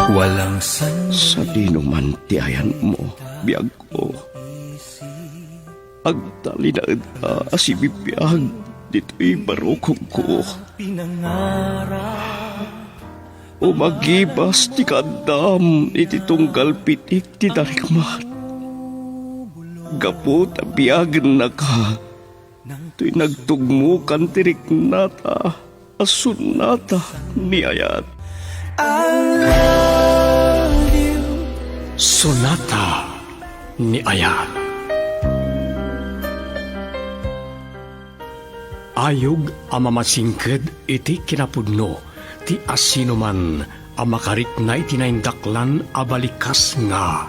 Walang san Sa dinuman tiayan mo, biyag ko. Ang talinaad ka, asibibiyag, dito'y barukong ko. pinangarap. O magibas ti kandam, iti tunggal pitik ti darikmat. Gapot a biyag na ka, to'y nagtugmukan tirik nata, asun nata niyayat. I love you. Sonata ni Ayat. Ayog ang mamasingked iti kinapudno, ti asino man ang makarit na itinaindaklan abalikas nga.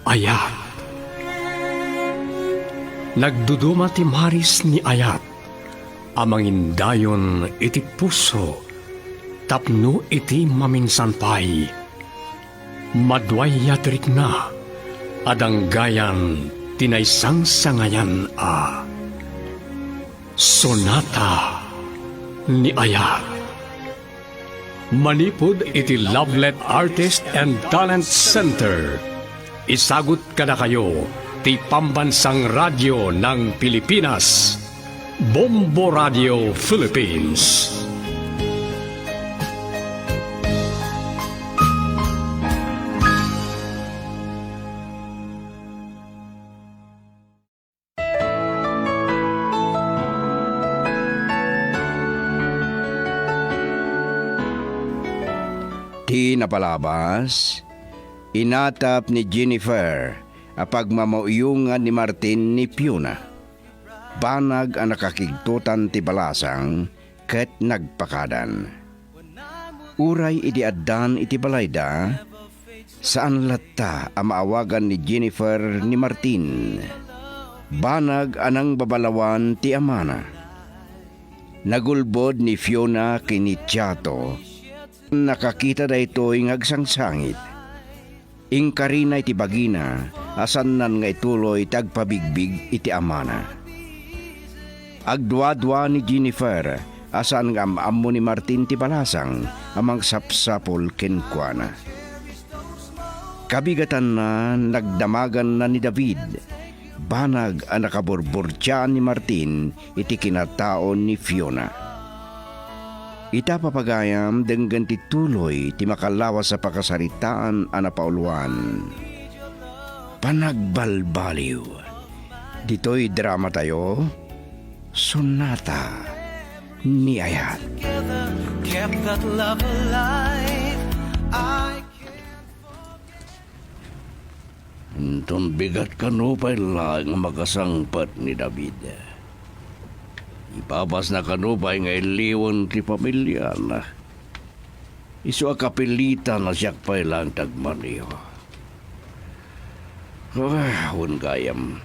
Ayat. Nagduduma ti maris ni Ayat, amangindayon iti puso, tapno iti maminsanpay. Madway yatrik na, adanggayan tinaysang sangayan a. Sonata ni Ayat. Manipod iti Lovelet Artist and Talent Center. Isagot kada kayo ti Pambansang Radyo ng Pilipinas, Bombo Radio Philippines. Di napalabas, inatap ni Jennifer apag mamauyungan ni Martin ni Fiona. Banag ang nakakigtutan ti balasang ket nagpakadan. Uray iti addan iti balayda, saan latta ang maawagan ni Jennifer ni Martin. Banag anang babalawan ti amana. Nagulbod ni Fiona kini Tiato. Nakakita da ito'y ngagsangsangit. Ingkarina iti bagina, asan nan nga ituloy tagpabigbig iti amana. Agdwa-dwa ni Jennifer, asan nga ammo ni Martin ti balasang, amang sapsapol kenkwana. Kabigatan na, nagdamagan na ni David. Banag ang nakaburburtiyaan ni Martin iti kinataon ni Fiona. Ita papagayam denggan ti tuloy ti makalawas sa pakasaritaan ana pauluan. Panagbalbaliw. Dito'y drama tayo, Sonata ni Ayat. Kept that love alive. Itong bigat kanupay lang makasangpat ni David. Ipapas na kanupay nga iliwan ti pamilya na. Isu akapilita na siyak pa'y lang tagmaniyo. Hun gayam,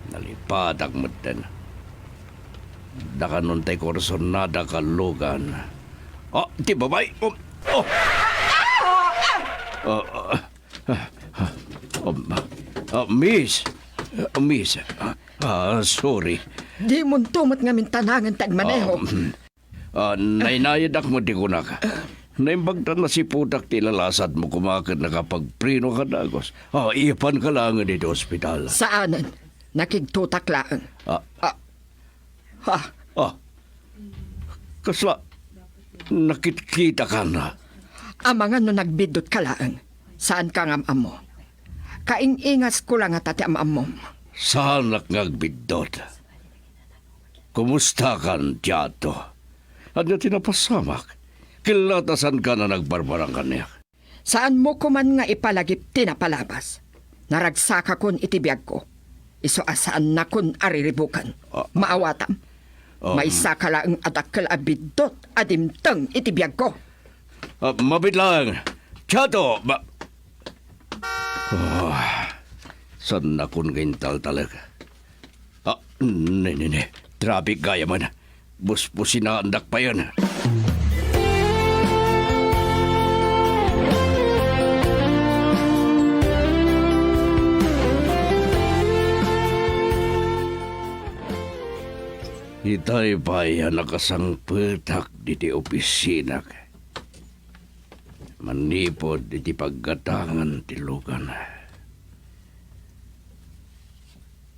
nalipatak matan. Daka nun tay korson na dakalugan. Oh, ti babay! Miss! Miss! Sorry. Di mo tumot nga mintanangan tagmaneho. Nainayadak mo di kunak. Naimbagtan na si putak tilalasad mo kumakad na kapag prino ka dagos. Ipan ka lang dito ospital. Saanan? Nakigtutak lang. Kasla, nakitkita ka na. Amang ano nagbidot ka lang. Saan ka nga mo? Kaingingas ko lang at ati amam mo. Saan nagbidot? Kumusta kan, Tiato? At na tinapasamak? Kilatasan ka na nagbarbarang kaniyak? Saan mo kuman nga ipalagip tinapalabas? Naragsaka kun itibiyag ko. Iso asaan na kun ariribukan. Maawatam. May saka lang adakal abidot adimtang itibiyag ko. Mabit lang. Tiato! Saan na kun gintal talaga? Ne. Traffic gaya man. Buspusin na andak pa yan. Itay pa yan nakasangpetak di opisina. manipod iti paggatangan ti lugan.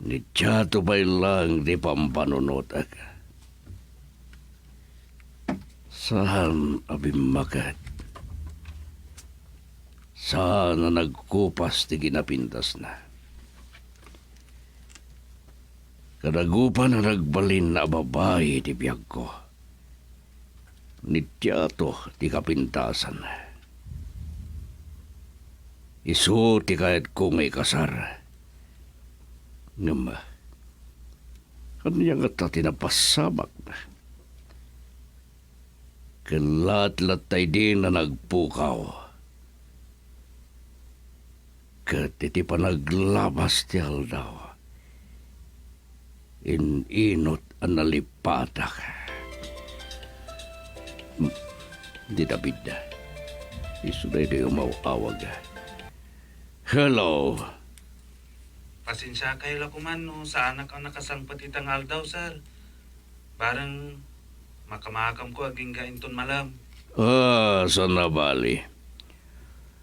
Ni tiyato pa'y lang di pampanunotag. Saan abimakat? Saan na nagkupas ti ginapintas na? Kadagupan na nagbalin na babae ti biyag ko. Ni tiyato ti kapintasan. Isu ti kahit kong ikasar. Ngam, kaniyang at tinapasamak na. Kalat-lat tayo din na nagpukaw. Kat iti pa naglabas ti aldaw. Inot ang nalipatak. Di David. Isunay na yung mauawag. Hello. Pasensya kayo lakuman no sa anak ang nakasangpat itang aldaw, sir. Barang makamakam ko aging gainton malam. Sana bali.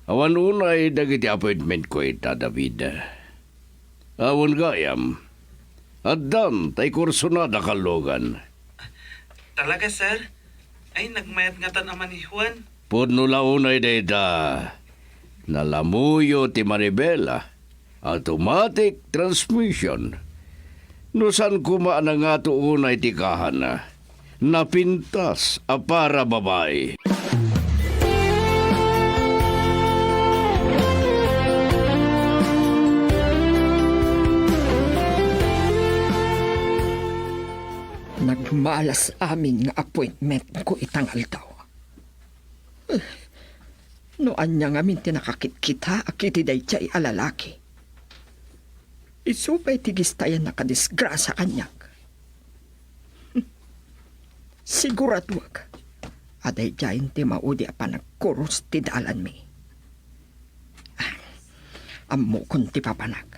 Awan unay dagiti appointment ko ita, David. Awan gayam. Addan, tay kurso na dakalogan. Talaga, sir? Ay, nagmayat nga tan aman ni Juan. Pudno launay data. Nalamuyo ti Maribela. Automatic transmission. Nusan kumaan na nga unay ti kahana. Napintas a para babae. Nagmalas amin nga appointment ko itang aldaw. Noan niya ngamin tinakakit-kita akiti day tiya'y alalaki. Isupay tigistayan nakadisgrasa kanyak. Siguraduag. Aday jayin ti maudi pa nagkurus ti dalan mi. Ammo kun ti papanag.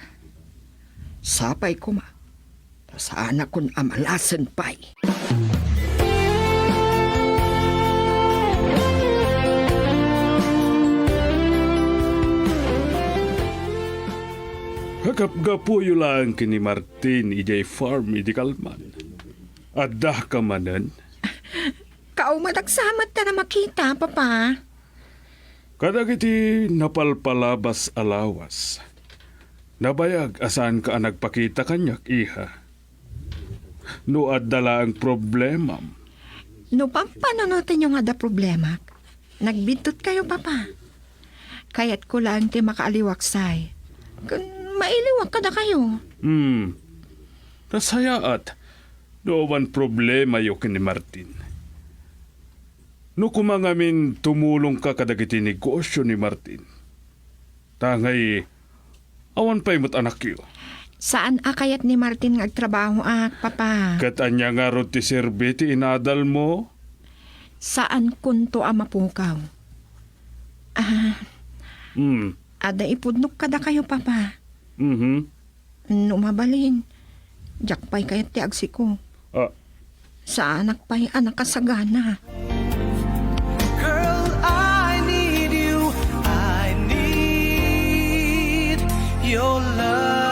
Sapay ko ma. Sana kun amalasan pa'y. Hakapgapuyo lang kini Martin ijay farm medical man. Adah ka manan. Kaumatagsamat na makita, papa. Kadag iti napalpalabas alawas. Nabayag asan ka nagpakita kanyak, iha. No adala ang problema. No, paano natin yung ada problema? Nagbintot kayo, papa. Kaya't ko lang ti makaaliwaksay. Mailiwak ka na kayo. Nasayaat. Doon problema yo kini Martin. No kumangamin tumulong ka kadagiti negosyo ni Martin. Tangay, awan pa'y mo't anak yo. Saan akayat ni Martin ngagtrabaho papa? Katanya nga ro ti serbiti inadal mo? Saan kunto mapukaw? Ada ipudnok kada kayo, papa. Numabalin. Jakpay kayat ti agsi ko. Sa anak pa'y anak kasagana. Girl, I need you. I need your love.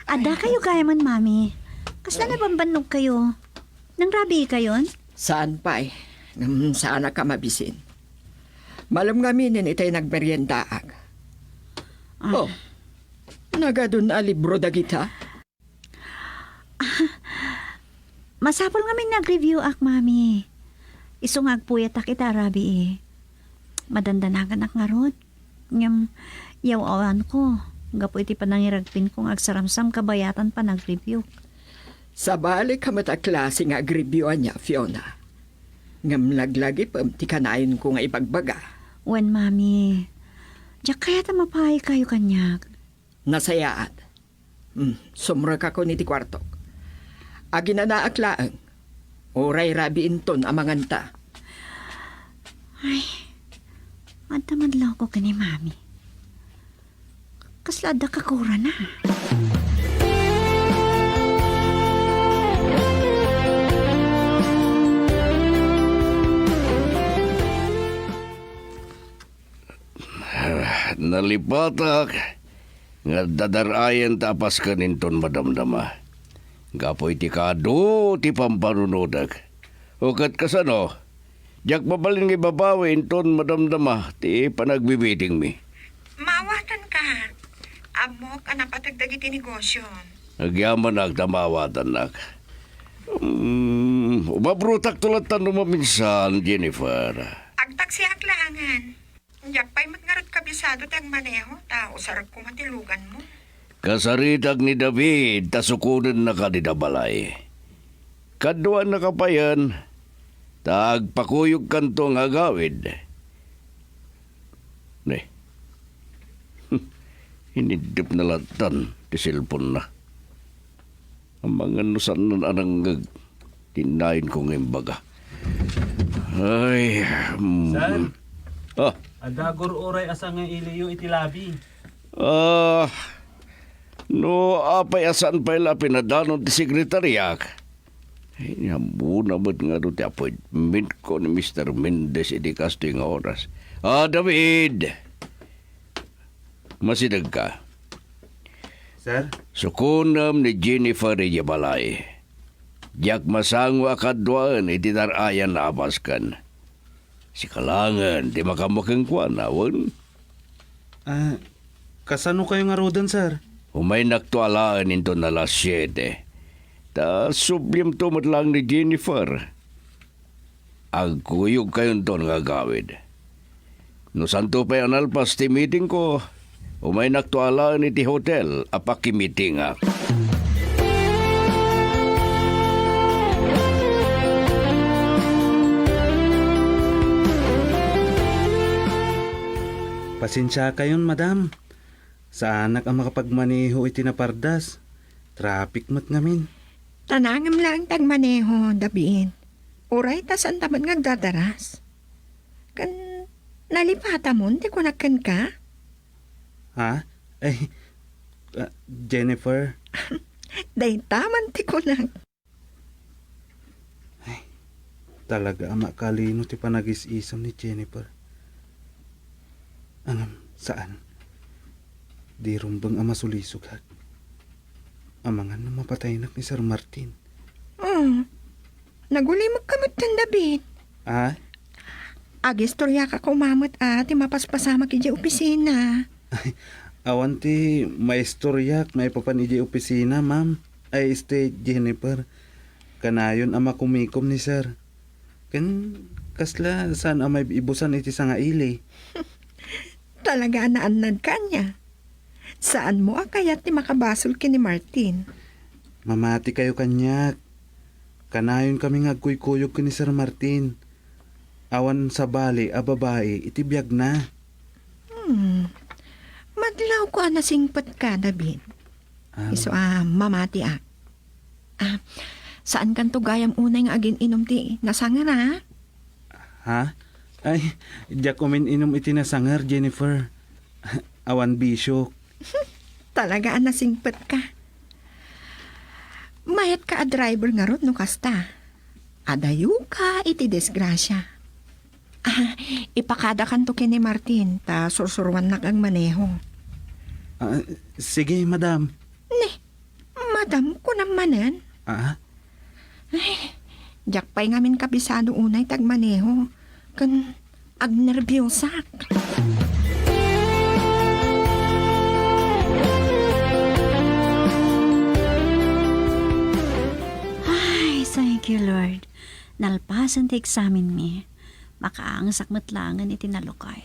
Ada kayo kaya man, mami. Kasla na bambanog kayo. Nang rabi kayon? Saan pa'y? Saan ka mabisin? Malam gaminin itay nagmeriendaag. Nagadun na libro da kita? Masapol ngamin nag-review mami. Isungag puyat kita, rabi Madandanagan nga rod. Ngam, yaw-awan ko. Gapo iti panangiragpin kong agsaramsam kabayatan pa nag-review. Sa balik ka mataklase nga agribyoan niya, Fiona. Ngam laglagi pa ti kanayon ko nga ibagbaga. Wen, mami. Diyak kaya tamapahay kayo kanyak. Nasayaan. Sumra ka ko ni ti kwartok. Agi na naaklaan. Oray rabi inton amanganta. Madamadlaw ko ka ni Mami. Kaslada ka kura na. Nalipatak nga dadarayan tapas ka ninton madamdama. Gapoy ti kado ti pampanunodag. Ukat kasano, jak babalin nga babawi inton madamdama ti panagbibiting mi. Mawatan ka. Amo ka napatagdag iti negosyo. Nagyaman nagtamawatan nak. Umabrutak tulad tanong maminsan, Jennifer. Agtaksi aklangan. Diyak pa'y matngarot kabisado tag maneho, ta usarag ko matilugan mo. Kasaritag ni David, tasukunan na ka ni Dabalay. Kaduan na kapayan, tagpakuyog kanto nga gawid. Ne, hinidip na latan, ti silpon na. Ang mga nusan na anang tinayin kong imbaga. Ay, Saan? Ah, Adagor oray asa nga iliyo iti labi. no apay asan pa ila pinadanon ti sekretaryak. Inambuna ba't nga doon ti appointment ko ni Mr. Mendez iti kasto nga oras. David! Masidag ka. Sir? Sukunam ni Jennifer Iyabalay. Diyak masango akadwaan iti tarayan na abaskan. Si kalangan, di makamakang kuanawan. Kasano kayo nga rodan, sir? Umay naktualaan into na alas 7. Ta subyem tumot lang ni Jennifer. Agkuyog kayon ton nga gawid. No santo pa yung alpas ti meeting ko, umay naktualaan iti hotel, apakimiting ak. Pasensya kayon, madam. Sa anak ang makapagmaneho iti napardas. Traffic mat ngamin. Tanangam lang tag maneho, David. Oray tasan taman nga dadaras. Kan nalipata mo, di ko nakan ka. Ha? Jennifer. Day taman ti ko lang. Talaga ang makalino ti panagis-isam ni Jennifer. Saan? Di rumbang ama sulisughat. Amangan na mapatay ni Sir Martin. Nagulimag kamot tan, David. Agistorya ka kumamot ti mapaspasama ki di opisina. Awan ti maistoryak may papan iji opisina, ma'am. Ay Jennifer. Kanayon ama kumikom ni Sir. Kasla saan amay ibusan iti sanga ili. Talaga naanad ka niya. Saan mo kayat ni makabasol ki ni Martin? Mamati kayo kanyak. Kanayon kami ngagkuy-kuyog ni Sir Martin. Awan sa bali, babae, itibiyag na. Madlaw ko nasingpat ka, David. Iso mamati saan kan to gayam unay nga agin inom ti nasangar Ha? Ay, diyak umin inom iti nasangar, Jennifer. Awan bisyo. Talaga nasingpat ka. Mayat ka driver nga ron no kasta. Adayo ka iti desgrasya. Ipakada kan to kini Martin ta sursurwan na kang maneho. Sige, madam. Madam ko namanan. Diyak pa'y ngamin kabisado unay tag maneho. Kan agnerbiyosak. Ay, thank you, Lord. Nalpasan ti examen mi. Makaangsak matlangan iti nalukay.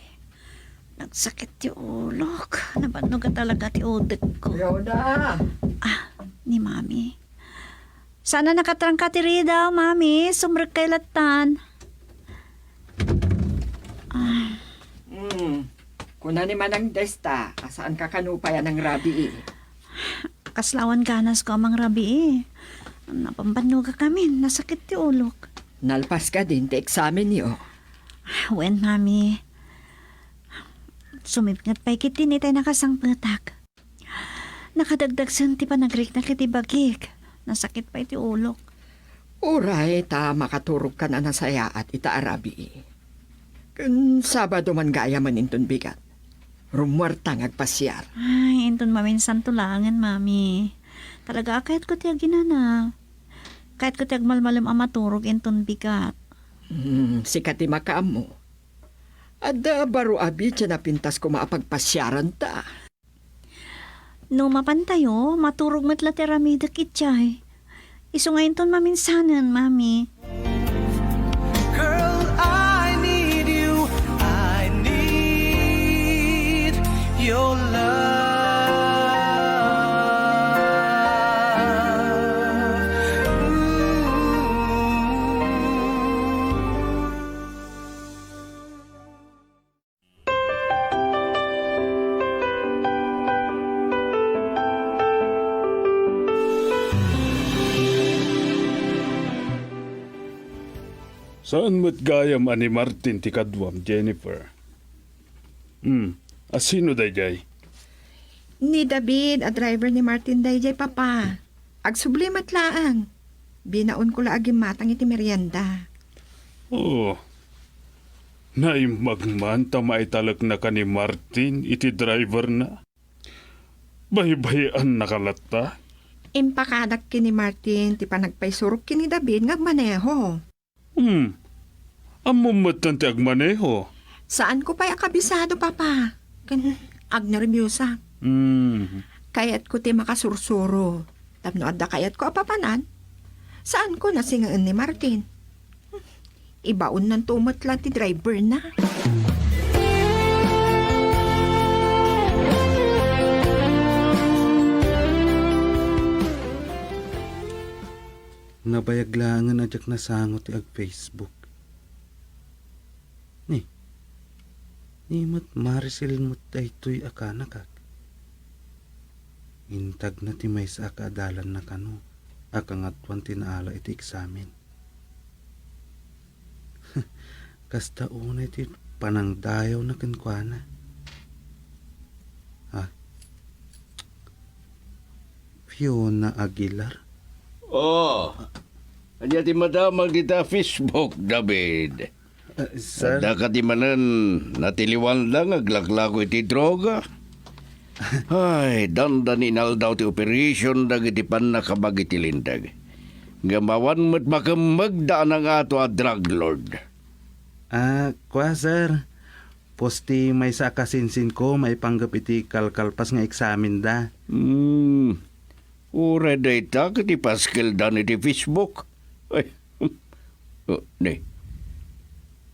Nagsakit ti ulok. Nabanog ka talaga ti udik ko. Yoda! Ni Mami. Sana nakatrangka ti Rida, Mami. Sumrek kay latan. Kuna ni manang desta, asaan ka kanupayan ng rabi Kaslawan ganas ko amang rabi eh. Napambanog ka kami, nasakit ti ulok. Nalpas ka din ti eksamen niyo. Wen, mami. Sumipngat pa ikit din itay nakasangpatak. Nakadagdag san ti panagrik na kiti bagik. Nasakit pa iti ulok. Uray, ta makaturog ka na nasaya at itaarabi. Kun Sabado man gaya man inton bigat. Rumuarta ngagpasyar. Ay, inton maminsan tulangan, mami. Talaga kahit ko tiyag ginana. Kahit ko tiyag malmalam ang maturog inton bigat. Sikat ti makaam mo. Ada baro abi tiyan na pintas ko maapagpasyaran ta. No mapantayo, maturog matla teramida kitchay. Iso ngayon ton maminsanan, mami. Girl, I need you. I need your love. Saan mo't gayam ani Martin ti kadwam, Jennifer? Asino dayjay? Ni David, a driver ni Martin Dayjay, papa. Agsublimat laang. Binaon ko laagim matang iti merienda. Oh, naimagman ta maitalak na ka ni Martin iti driver na. Baybayan nakalata. Impakadak ki ni Martin, ti panagpaisurok ki ni David ngagmaneho. Amumatan ti agmaneho. Saan ko pa'y akabisado, papa? Ag nervyosa. Kayat ko ti makasursuro. Tapno adda kayat ko apapanan. Saan ko nasingaan ni Martin? Ibaon ng tumot lang ti driver na. Nabayaglangan na jak nasangot ti ag Facebook. Ni mat Maricel mo't daytoy akanakak. Intag na ti may sa akadalan na kano, akangatwan tinaala iti eksamen. Kasta una iti panangdayaw na kenkwana. Fiona Aguilar. Oh, anya ti madamag dita Facebook, David. Sir? Sada ka di manan natiliwan lang aglaklago iti droga. Ay, dandan inaldaw ti operation dagiti pan nakabag iti lindag. Gamawan mo't makamagdaan ang ato a drug lord. Kwa sir. Posti may sa kasinsin ko, may panggap iti kalkalpas nga eksamen da. Ura dayta kiti Pascal dan iti Facebook. Ay, ne.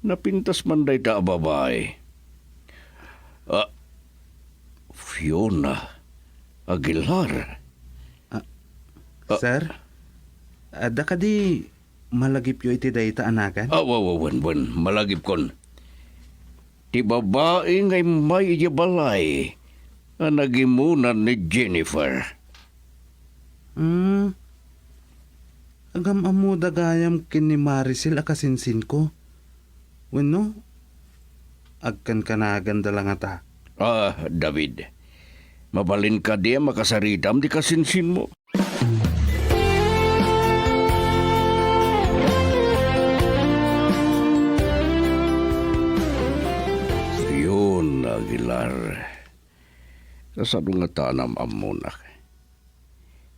Napintas man dayta a babae. Fiona Aguilar. Sir? Ada ka di malagip yo iti dayta anakan? Wan, malagip kon. Ti babae ngay may iyabalay ang nagimunan ni Jennifer. Agam amu dagayam kin ni Maricel akasinsin ko. Wano? Agkan kanagan dalang ata. David. Mabalin ka di makasaritam di kasinsin mo. Yun, Aguilar. Kasado nga tanam amunak.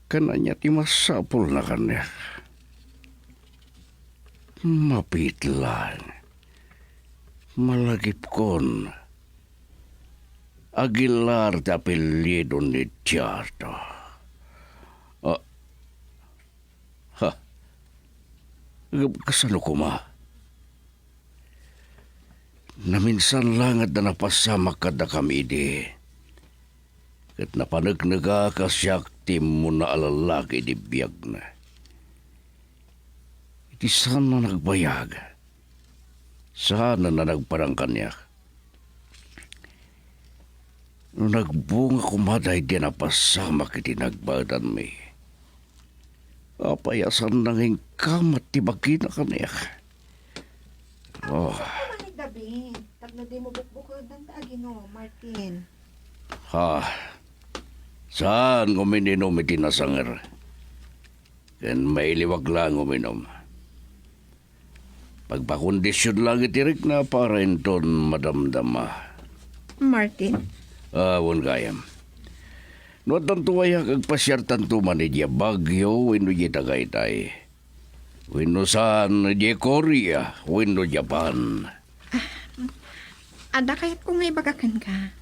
Kananya ti masapul na kanya. Mapit lang. Malagip kon. Aguilar ti apelyido ni Tiato. Kasano ko ma? Naminsan lang at na napasama kada kami di. Kat napanagnaga kasyak tim mo na alalaki di biyag na. Iti sana nagbayag. Sana na nagparang kanya. Nung nagbunga kumaday din na pasama kiti nagbadan mi. Apayasan nanging kamat tibagin na kaniya. Oh, Manit David, tapno di mo bukbukod ng taagino, Martin. ha. Saan umininom iti nasanger? Ken mailiwag lang uminom. Pagpakondisyon lang itirik na para inton madamdama. Martin, Awon kayam. No tantuwaya kag pasyartan tuman ni Bagyo wenno di Tagaytay. Wenno saan di Korea, wenno Japan. ada kayat kung may bagakan ka.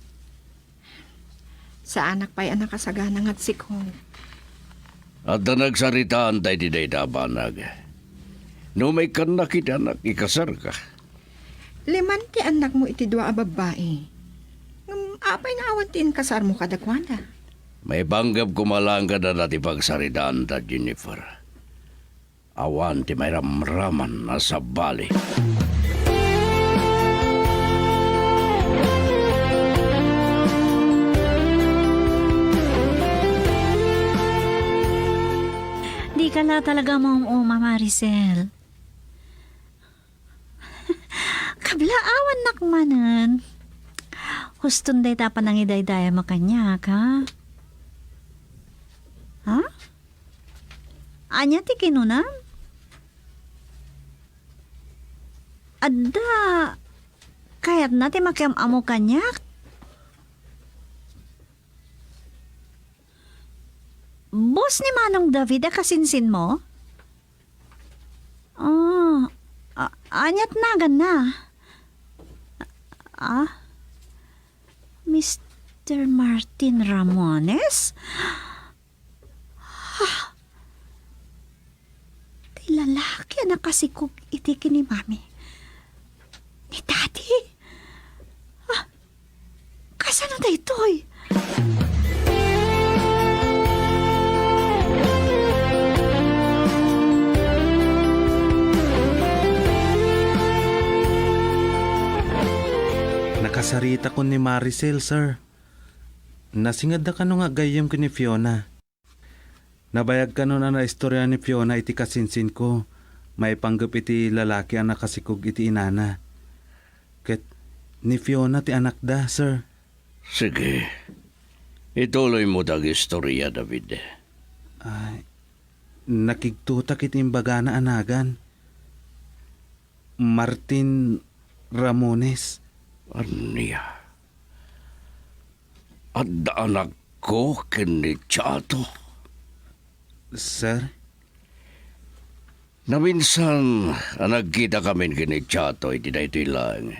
Sa anak pa'y anak kasaganang at sikong. At na nagsaritaan tayo di dabanag. No may kanak anak ikasar ka. Liman ti anak mo iti dua a babae. Apay nga awantin kasar mo kadakwanda. May banggap kumalang ka na dati pagsaritaan ta Jennifer. Awan ti may ramraman na sa bali. Di ka na talaga mong Maricel. Kablaawan nakmanan. Huston day tapan ng idaydaya makanya ka. Ha? Anya ti kinunam? Adda, kayat na ti makiam amo kanyak? Boss ni Manong David, kasinsin mo? Anyat nagan na. Mr. Martin Ramones? Ti lalaki na kasikog itiki ni Mami. Ni Daddy? Kasano na ito'y? Nakasarita ko ni Maricel, sir. Nasingad na ka nga gayam ko ni Fiona. Nabayag ka na istorya ni Fiona iti kasinsin ko. May panggap iti lalaki ang nakasikog iti inana. Ket ni Fiona ti anak da, sir. Sige. Ituloy mo tag istorya, David. Ay, nakigtutak iti imbaga na anagan. Martin Ramones. Aniya. At anak ko kini Chato. Sir? Na minsan, nagkita kami kini Chato, iti na ito'y lang.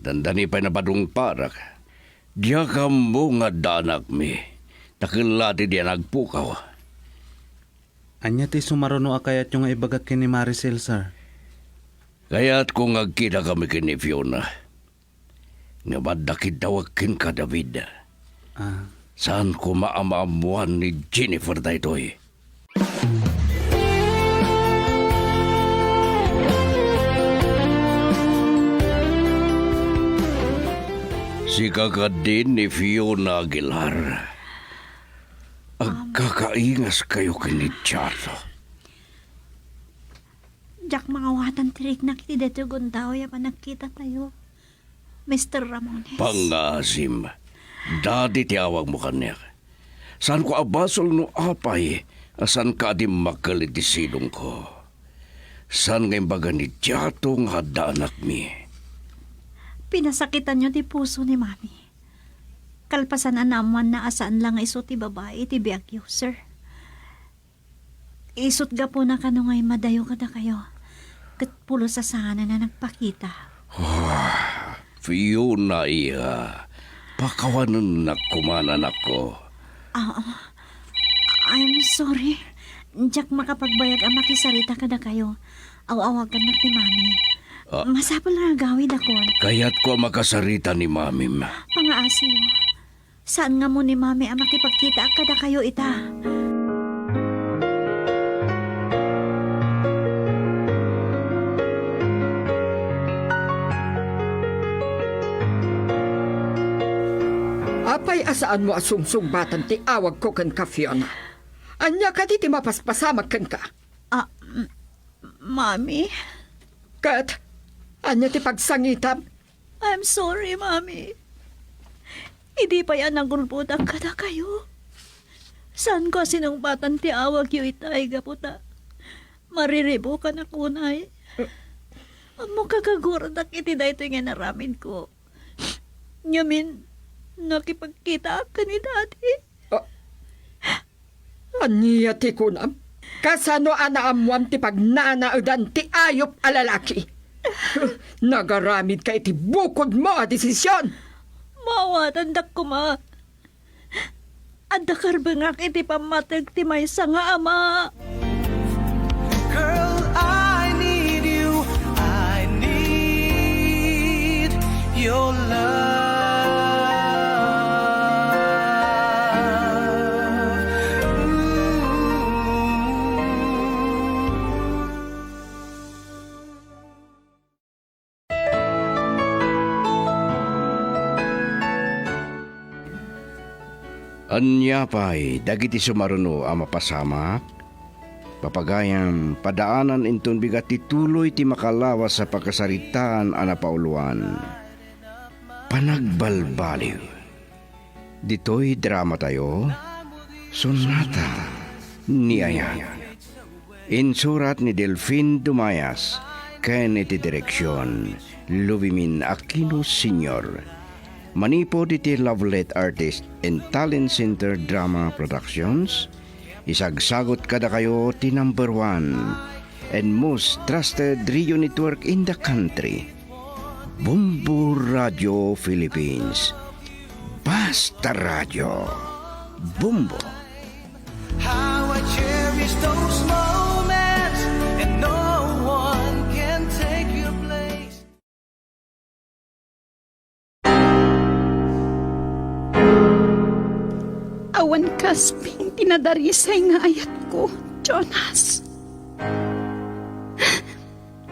Dandani pa na padung parak. Diya ka mo nga danak mi. Nakilati diya nagpukaw. Anya ti sumaruno akayat yung ibagat kini Maricel, sir. Kaya't kung nagkita kami kini Fiona, nga madakid dawakin ka, David. Saan ko maamaamuan ni Jennifer na ito'y? Si kakadin ni Fiona Aguilar. Agkakaingas kayo kini Chato. Jak mangawatan tirik na kiti dito guntaw ya pa nakita tayo. Mr. Ramones. Pangasim. Dati tiyawag mo kanya. Saan ko abasol no apay? Asan ka di makalit di silong ko? Saan ngayon baga ni Chato nga danak mi? Pinasakitan niyo ti puso ni Mami. Kalpasan anaman na asaan lang iso ti babae ti Biagyo, sir. Isot ga po na kano ngay madayo ka na kayo. Kat pulo sa sana na nagpakita. Fiona iya. Pakawanan na kumanan ako. I'm sorry. Diyak makapagbayag ang makisarita ka na kayo. Aw-awagan na ti Mami. Masapol na gawid ako. Kaya't ko makasarita ni Mamim. Pangaasiyo. Saan nga mo ni Mami ang makipagkita ka na kayo ita? asaan mo asungsungbatan ti awag ko kan ka, Fiona. Anya ka ti mapaspasamag kan ka. Mami, Kat, anya ti pagsangitam. I'm sorry, Mami. Hindi pa yan ang gulputan ka na kayo. Saan ko sinungbatan ti awag yu itay gaputa? Mariribo ka na kunay. Amo kagaguradak iti da ito nga naramin ko. Nyamin, nakipagkita ka ni Daddy. Anya ti kunam. Kasano anaamuam ti pagnanaudan ti ayop alalaki. Nagaramid ka iti bukod mo a desisyon. Mawatan dak ko ma. Adda karbengak iti pamatag ti maysa nga ama. Girl, I need you. I need your love. Anya pa'y dagiti sumaruno ang mapasamak, papagayam padaanan inton bigat tituloy ti makalawas sa pagkasaritaan ang napauluan. Panagbalbaliw. Dito'y drama tayo, Sonata ni Ayan. Insurat ni Delfin Dumayas, ken iti direksyon, Lubimin Aquino Sr. Manipod iti Lovelet Artist and Talent Center Drama Productions, isagsagot kada kayo ti number 1 and most trusted radio network in the country, Bombo Radio Philippines. Basta Radio. Bombo. How I cherish those moments, and no one can take your place. Awan kasping tinadarisay nga ayat ko, Jonas.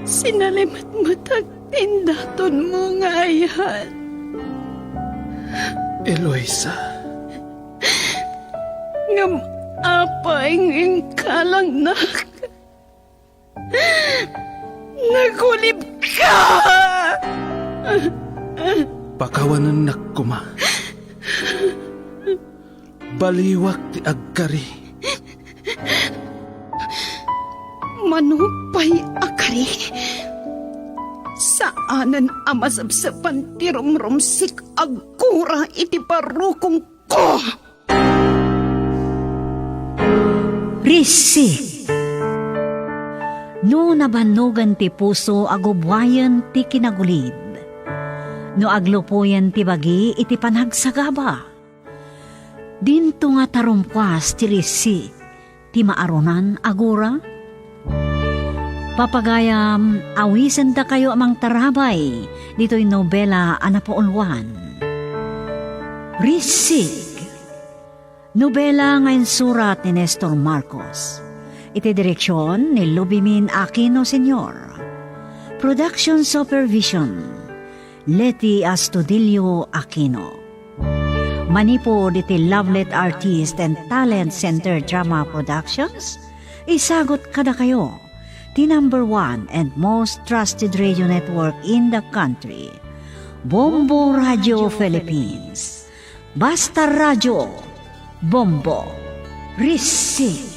Sinalimat matag tindaton mo nga ayat. Eloisa. Ngam apay ng kalang nagulib ka! Pakawanan na kuma. Baliwak ti agkari. Manupay akari. Saanan amasabsapan ti rumrumsik agkura iti parukong ko. Risik. No nabanugan ti puso agubwayan ti kinagulid. No aglupuyan ti bagi iti panagsagaba. Dinto nga tarumpwas ti risik ti maarunan agura. Papagayam, awisan da kayo amang tarabay dito'y nobela anapaulwan. Risik. Nobela ngayon surat ni Nestor Marcos. Iti direksyon ni Lubimin Aquino Sr. Production Supervision, Leti Astudillo Aquino. Manipod iti Lovelet Artist and Talent Center Drama Productions, isagot kada kayo, the number 1 and most trusted radio network in the country, Bombo Radio Philippines. Basta Radio, Bombo, Risik.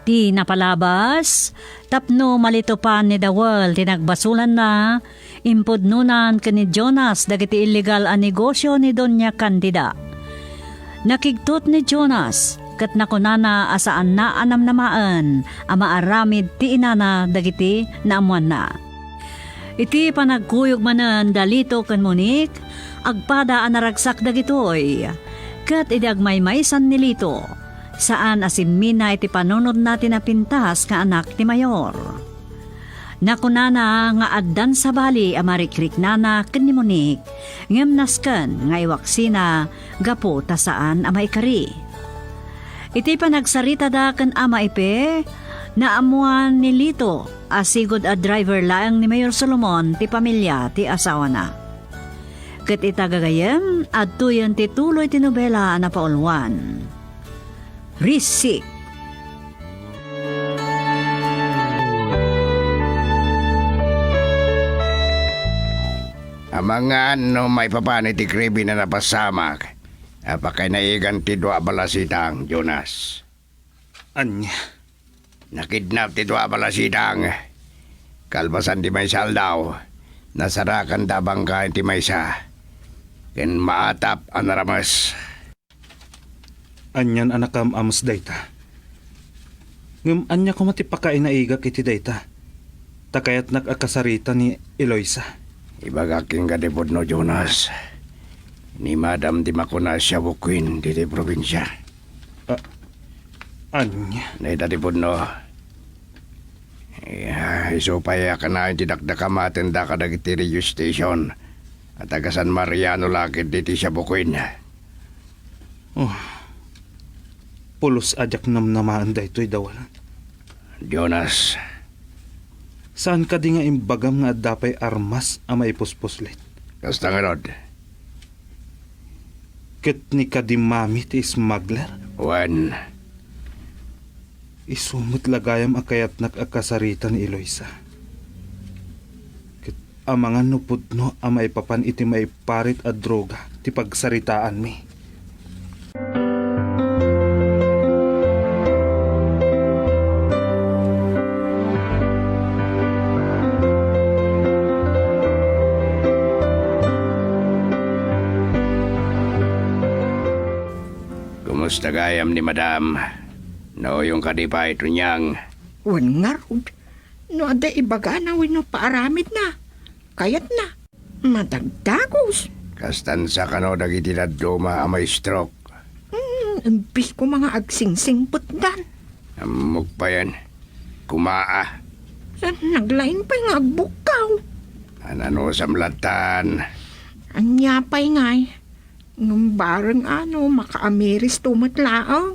Di napalabas, tapno malitupan ni the world, tinagbasulan na, impudnunan ka ni Jonas dagiti illegal a negosyo ni Doña Candida. Nakigtot ni Jonas, kat nakunana asaan na anam namaan, ama aramid ti inana dagiti naamuan na. Iti panagkuyog manan dalito kan Monique, agpada anaragsak dagitoy, kat idagmaymaysan nilito, saan asimina iti panunod natin na pintas ka anak ni Mayor. Nakunana nga addan sa bali amarikrik nana ken ni Monique ngem nasken nga iwaksina gapo ta saan amay kari. Iti panagsarita da ken ama ipe na amuan ni Lito asigod a driver laeng ni Mayor Solomon ti pamilya ti asawa na. Ket itagagayem adtuyen ti tuloy ti nobela na paulwan. Risik. Mga may papani ti kribi na napasamak. Apakay naigan ti dua balasitang, Jonas. Anya. Nakidnap ti dua balasitang. Kalbasan ti may saldaw. Nasarakan tabang ka ti may sa. Ken maatap ang naramas. Anyan anakam amos dayta. Ngem anya ko matipakain na igak iti dayta. Takayat nag-akasarita ni Eloisa. Ibagaking kadipod no, Jonas. Ni Madam di makuna siya bukwin diti probinsya. Anya. Naitatipod no. Isupaya ka na yung tidakdakamatin da ka dagiti radio station. At taga San Mariano lakit diti siya bukwin. Oh. Pulos ajak namnamaan da ito'y dawalan. Jonas. Saan ka di nga imbagam nga dapay armas ama ipuspuslit? Kasta nga rod. Ket ni ka di mami ti smuggler? Wan. Isumot lagayam akayat nag-akasarita ni Eloisa. Ket amangan nupudno ama ipapan iti maiparit a droga ti pagsaritaan mi. Kumusta gayam ni Madam? No, yung kadipay ito niyang. Wan nga rod. No, ada ibaga na wino paaramid na. Kayat na. Madagdagos. Kastan sa kano dagiti daduma amay stroke. Ambis ko mga agsingsing putdan. Amok pa yan. Kumaa. Naglain pa nga agbukaw. Anano samlatan. Anya pa'y ngay. Nung bareng makaamiris tumatlaaw.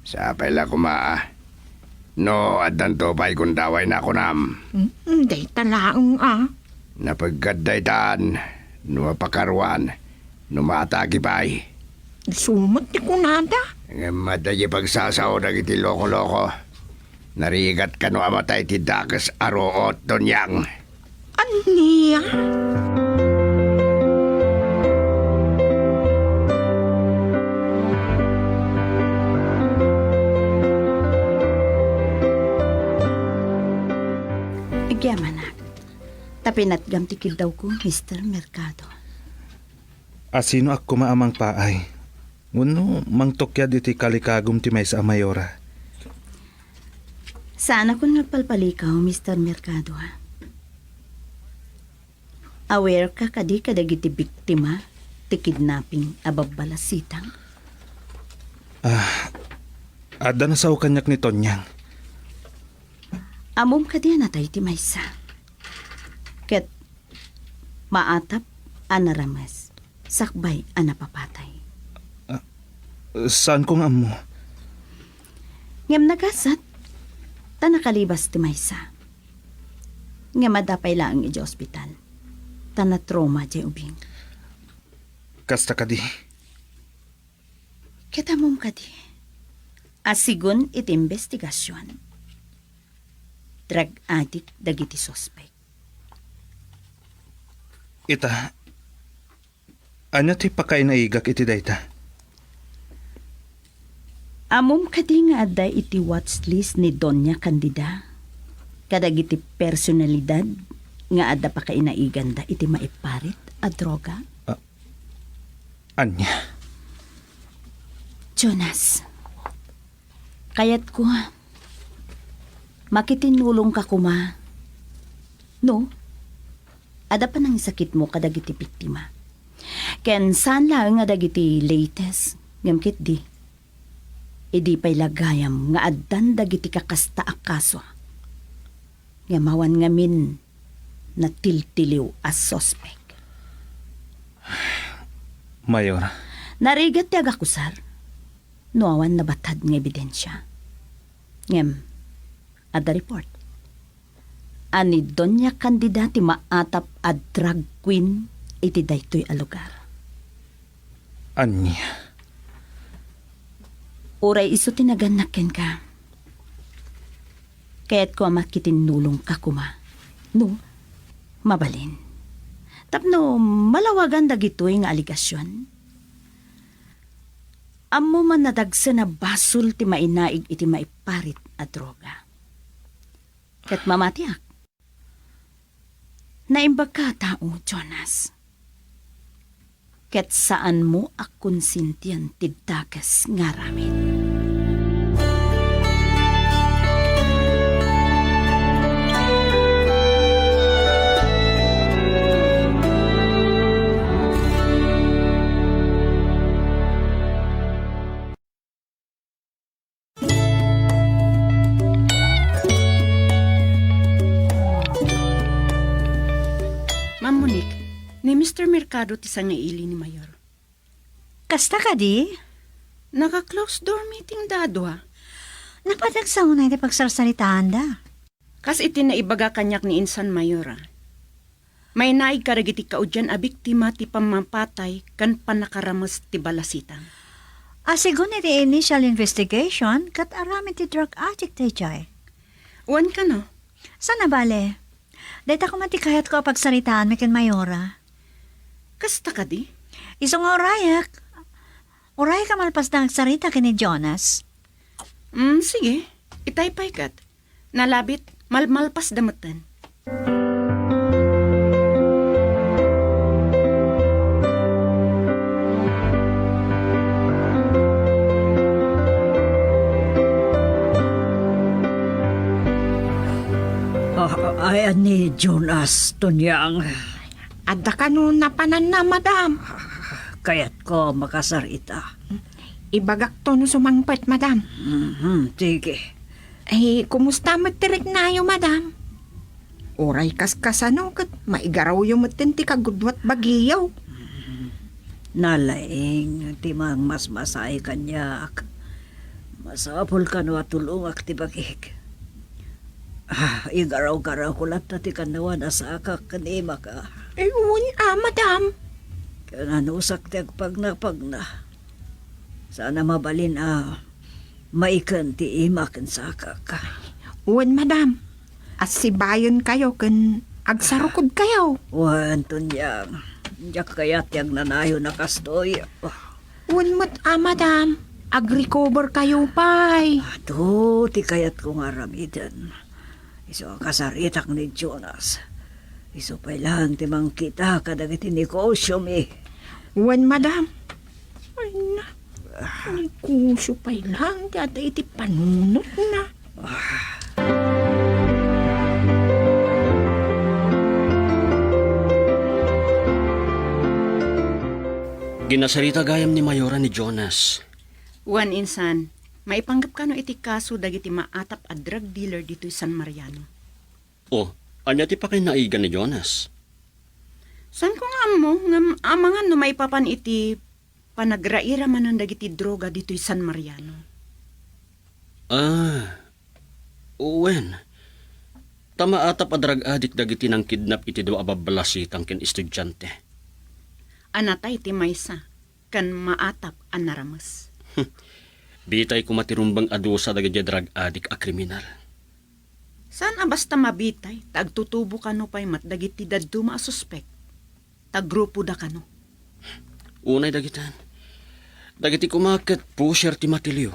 Sa pala kumaa. No, at danto pa'y kundaway na ako nam. Day talaang Napagkadaytaan. Numapakarwan. Numatagi pa'y. Sumot ni kunada. Madayi pagsasaw dagiti loko-loko. Narigat ka no amatay ti dakas aroot donyang. Aniya? Magyamanak. Tapinat gamtikid daw ko, Mr. Mercado. Asino ak kumaamang paay? Nguno, mangtokyad iti kalikagum ti may sa Amayora. Sana kung nagpalpalikaw, Mr. Mercado, ha? Aware ka kadi kadagiti biktima ti kidnapping ababalasitang? Ada na sa kanyak ni Tonyang. Amom kadi natay ti maysa. Ket maatap anarames, sakbay anapapatay. Saan kong amo? Ngem nagasat, tanakalibas ti maysa. Ngem madapay lang iti ospital. Tanatroma di ubing. Kasta ka di. Kita mong kadi. Asigon iti investigasyon. Drug addict dagiti suspect. Ita, anya ti pakainaigak iti dayta? Amom kadi nga aday iti watchlist ni Doña Candida. Kadagiti personalidad nga adda pa kainaiganda iti maiparit a droga. Anya? Jonas, kayat ko makitinulong ka kuma. No? Ada pa nang sakit mo kadagiti biktima. Ken saan lang nga dagiti latest ngamkit di. Idi pa'y lagayam nga addan dagiti kakasta akaso. nga mawan ngamin na tiltiliw as suspect. Mayor, Narigat ti agakusar. Nuawan na batad ng ebidensya. Ngem, ada report. Ani Doña Candida ti maatap a drag queen iti daytoy a lugar. anya. Uray iso tinaganaken ka. Kaya't ko makitinulong ka kuma. No, mabalin. Tapno malawagan dagitoy nga aligasyon. Ammo man nadagsa na basol ti mainaig iti maiparit a droga. Ket mamatiak. Naimbag ka tao, Jonas. Ket saan mo akon sintiyan tiddakas nga ramin. Ma'am Monique, ni Mr. Mercado ti nga ili ni Mayor. Kasta ka di? Naka-close door meeting dado ha. Napatagsaw na iti pagsasalitaan da. Kas iti naibaga kanyak ni Insan Mayor ha. May naig karagiti kaudyan a biktima ti pamampatay kan panakaramas ti balasitang. Asigun iti initial investigation kat arami ti drug addict ti Jai. Uwan ka no? Sana bale? Dahit ako matikayat ko pagsalitaan mi ken Mayora. Kasta ka di? Isong orayak. Oray ka malpas na agsarita kini Jonas. Sige. Itaypay kat. Nalabit, malmalpas damatan. Ayan ni Jonas, Tunyang. Adda ka no napanan na, madam. Kaya't ko makasarita. Ibagak to no sumangpet, madam. Sige. Eh, kumusta matirik na yo, madam? Oray kaskasano kat maigaraw yung matinti kagudwat bagiyaw. Nalaing, timang mas masay kanyak. Masapol ka no at tulungak ti bagik. Igaraw-garaw ko lang tati kanawan asa ka kanima ka. Madam. Kaya nanusak ti agpagna. Sana mabalin maikan ti imakin saka ka. Uwan, madam. As sibayon kayo kan agsarukod kayo. Wan, Tunyang. Diyak kayat yung nanayo na kastoy. Uwan mo't, madam. Ag-recover kayo, pay. Ato, ti kayat kong aramidan. Iso kasaritak ni Jonas. Iso pa lang timang kita kadagiti negosyo mi. Uwan, madam. Ay na. Negosyo pa lang. Dada iti panunot na. Ginasarita gayam ni Mayora ni Jonas. Uwan, Insan. Maipanggap ka no iti kaso dagiti maatap a drug dealer dito San Mariano. Oh, anya ti pa kay naigan ni Jonas? San ko nga mo, nga amangan no maipapan iti panagraira man ang dagiti droga dito San Mariano. Uwen. Tama atap a drug addict dagiti nang kidnap iti do ababalasitang ken estudyante. Anatay ti maysa, kan maatap a naramas. Bitay ko matirumbang adusa dagiti drug addict a kriminal. Saan basta mabitay, tagtutubo ka no pa'y matdagiti daduma a suspect. Taggrupo da ka no. Unay dagitan. Dagiti kumaket pusher ti matilyo.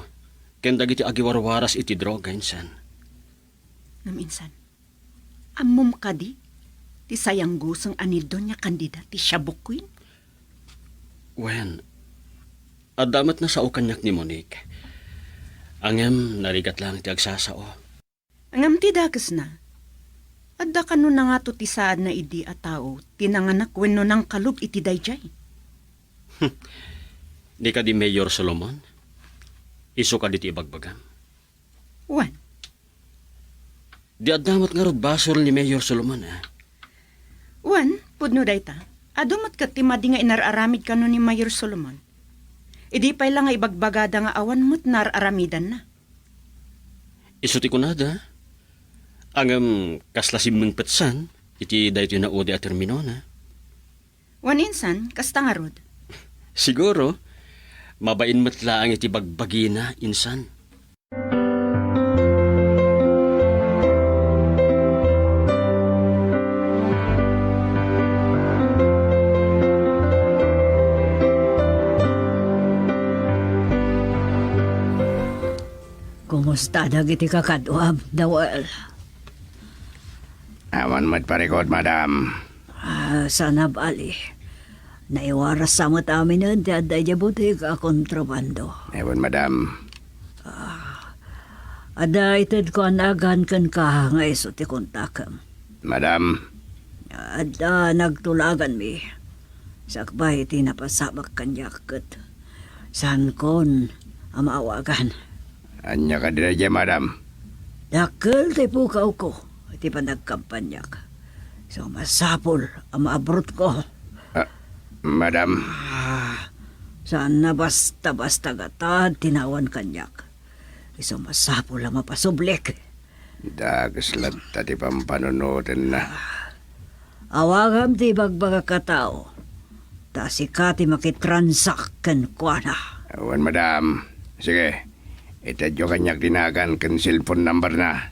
Ken dagiti agiwarwaras iti droga insan. Naminsan, amom ka di, ti sayang gusang anidon niya kandida ti Shabukwin. Wen, adamat na sao kanyak ni Monique. Angem, narigat lang ti agsasao. Angam ti dagas na. Adda ka no na nga to ti saad na idi a tao, tinanganak wenno ng kalub iti dayjay. Di ka di Mayor Solomon? Iso ka di ti ibagbagam? Wan, Di adamot nga rod basol ni Mayor Solomon, Wan, pudno dayta. Adumot ka timadi nga inararamid ka no ni Mayor Solomon. Idi pa lang nga ibagbagada nga awan mo't nararamidan na. Isuti ko nada. Ang kaslasim ng petsan, iti dayto na ode at termino na. Wan insan, kasta nga rod. Siguro, mabain matla ang iti bagbagina, insan. Kumusta dagiti kakadwab, Dawel? Awan mat parikot, madam. Sana bali. Naiwaras samot amin nun, di aday jabuti ka kontrabando. Ewan, madam. Ada itad ko anagan kan ka nga iso ti kontakam. Madam. Ada nagtulagan mi. Sakbay ti napasabak kanyakat. San kon amawagan. Anya ka dira, madam. Dakil ti pukaw ko. Iti pa nagkampanyak. So masapol ang maabrot ko. Madam. Saan na basta-basta gatad tinawan kanyak. Iso masapol ang mapasublik. Dagaslat tati pampanunutin na. Awagam ti bagbaga katao. Ta si Kati makitransak kan kuana. Awan, madam. Sige. Itadyo kanyak tinagan kan cellphone number na.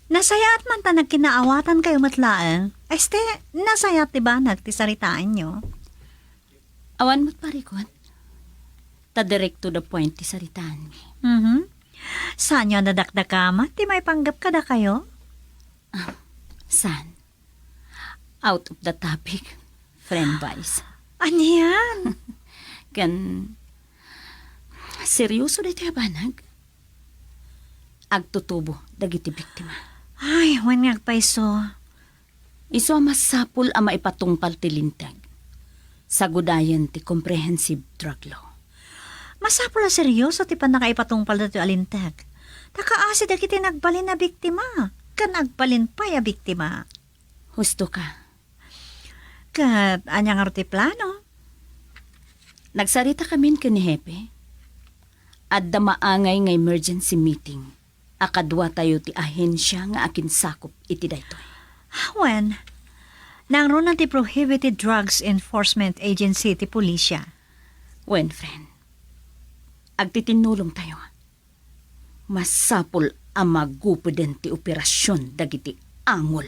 Nasayat man ta nagkinaawatan kayo matlaan. Este, nasayat diba nagtisaritaan nyo? Awan mo't parikot. Ta direct to the point ti saritaan mi. Saan nyo nadakdakama? Ti may panggap kada kayo? San? Out of the topic, friend Vice. Ano yan? Kan, seryoso dito banag? Agtutubo, dagiti biktima. Ay, wan ngagpaiso. Iso masapul ang maipatungpal ti lintag. Sagudayan ti comprehensive drug law. Masapula seryoso ti pan nakaipatungpal dito alintag. Takaasi dagiti nagbalin na biktima. Kan agbalin pa ya biktima. Husto ka. Kat anyang arti plano. Nagsarita kami ni Hepe. At damaangay nga emergency meeting. Akadwa tayo ti ahensya nga akin sakop iti daytoy. Wen, nangrunan ti Prohibited Drugs Enforcement Agency ti Pulisya. Wen, friend. Agtitinulong tayo. Masapol ang magupuden ti operasyon dagiti angol.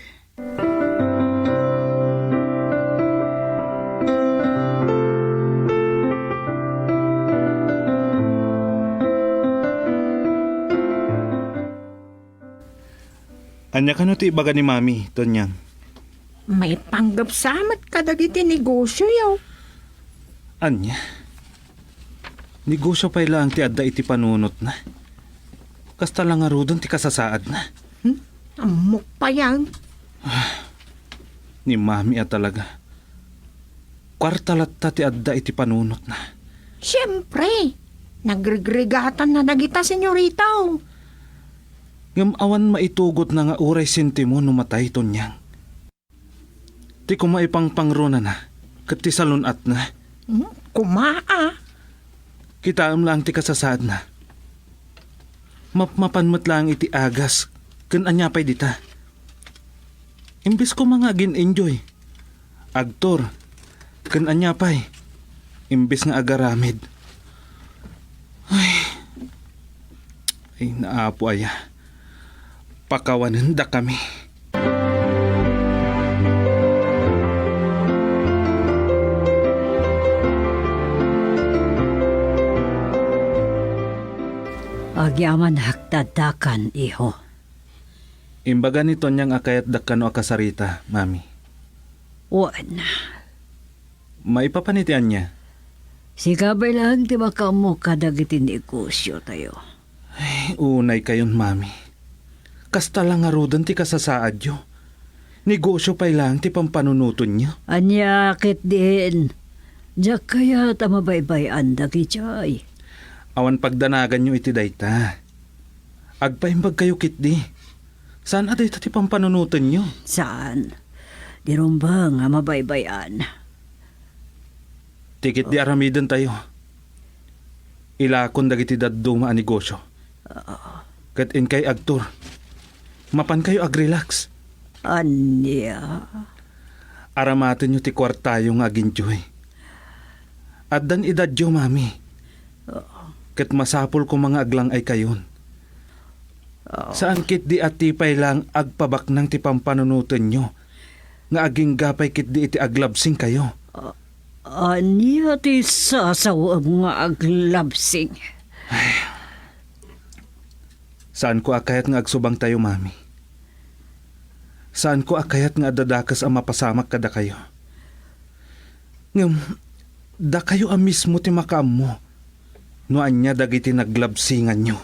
Anya ka no ti ibaga ni Mami, Tonyang? May panggap samat kadagiti negosyo yaw. Anya? Negosyo pa ilang ti adda iti panunot na. Kasta lang nga rodon ti kasasaad na. Amok pa yan. Ni Mami talaga. Kwartalat ta ti adda iti panunot na. Siyempre, nagregregatan na nagita senyorita. Ngam awan maitugot na nga uray sintimo numatay Tonyang. Ti kumaipang pangrona na, kat ti salunat na. Kumaa. Kitaam lang ti kasasaad na. Mapmapanmat lang iti agas, kan anyapay dita. Imbis ko mga gin-enjoy. Agtor, kan anyapay. Imbis nga agaramid. Ay naapo aya. Pakawanan da kami. Agyaman haktadakan, iho. Imbaga nito niyang akayat dakano akasarita, Mami. Wan, May papanitian niya. si kabay lang ti makamo kadagiti negosyo tayo. Unay kayon, mami. Kasta lang arudan ti kasasaad yo. Negosyo pa'y lang ti pampanunuton niyo. Anyakit din. Diyak kaya tamabaybay-an dagi jay. Awan pagdanagan nyo iti dayta. Agpaimbag kayo kitdi. Saan aday ti pampanunuton nyo? Saan? Di rumba nga mabaybayan. Tikit di aramidan tayo. Ilakon dagiti dadduma a negosyo. Kat in kay agtur. Mapan kayo agrelax. Anya. Aramatin nyo ti kwartayo nga ginjoy. At dan edad yo, mami. Kat masapol ko mga aglang ay kayon. Saan kit di at tipay lang agpabak ng ti pampanunutan nyo. Nga aging gapay kit di iti aglabsing kayo. Anya ti sasawa nga aglabsing. Saan ko akayat nga agsubang tayo, mami? Saan ko akayat nga dadakas ang mapasamak kada kayo? Ngam, da kayo ang mismo ti makaam mo. No anya dagiti naglabsingan nyo.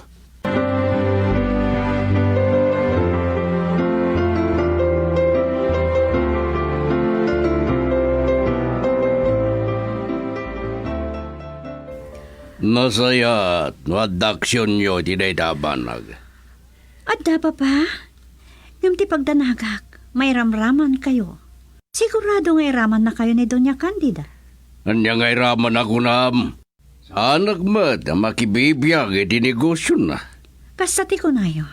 Nasaya at nadaksyon nyo ti daytabanag. Adda pa pa? Ngam ti pagdanagak, may ramraman kayo. Sigurado nga raman na kayo ni Doña Candida. Anya ngay raman ako nam. Saan nagmat ang makibibiyag iti negosyo na? Kasta ti kunayo.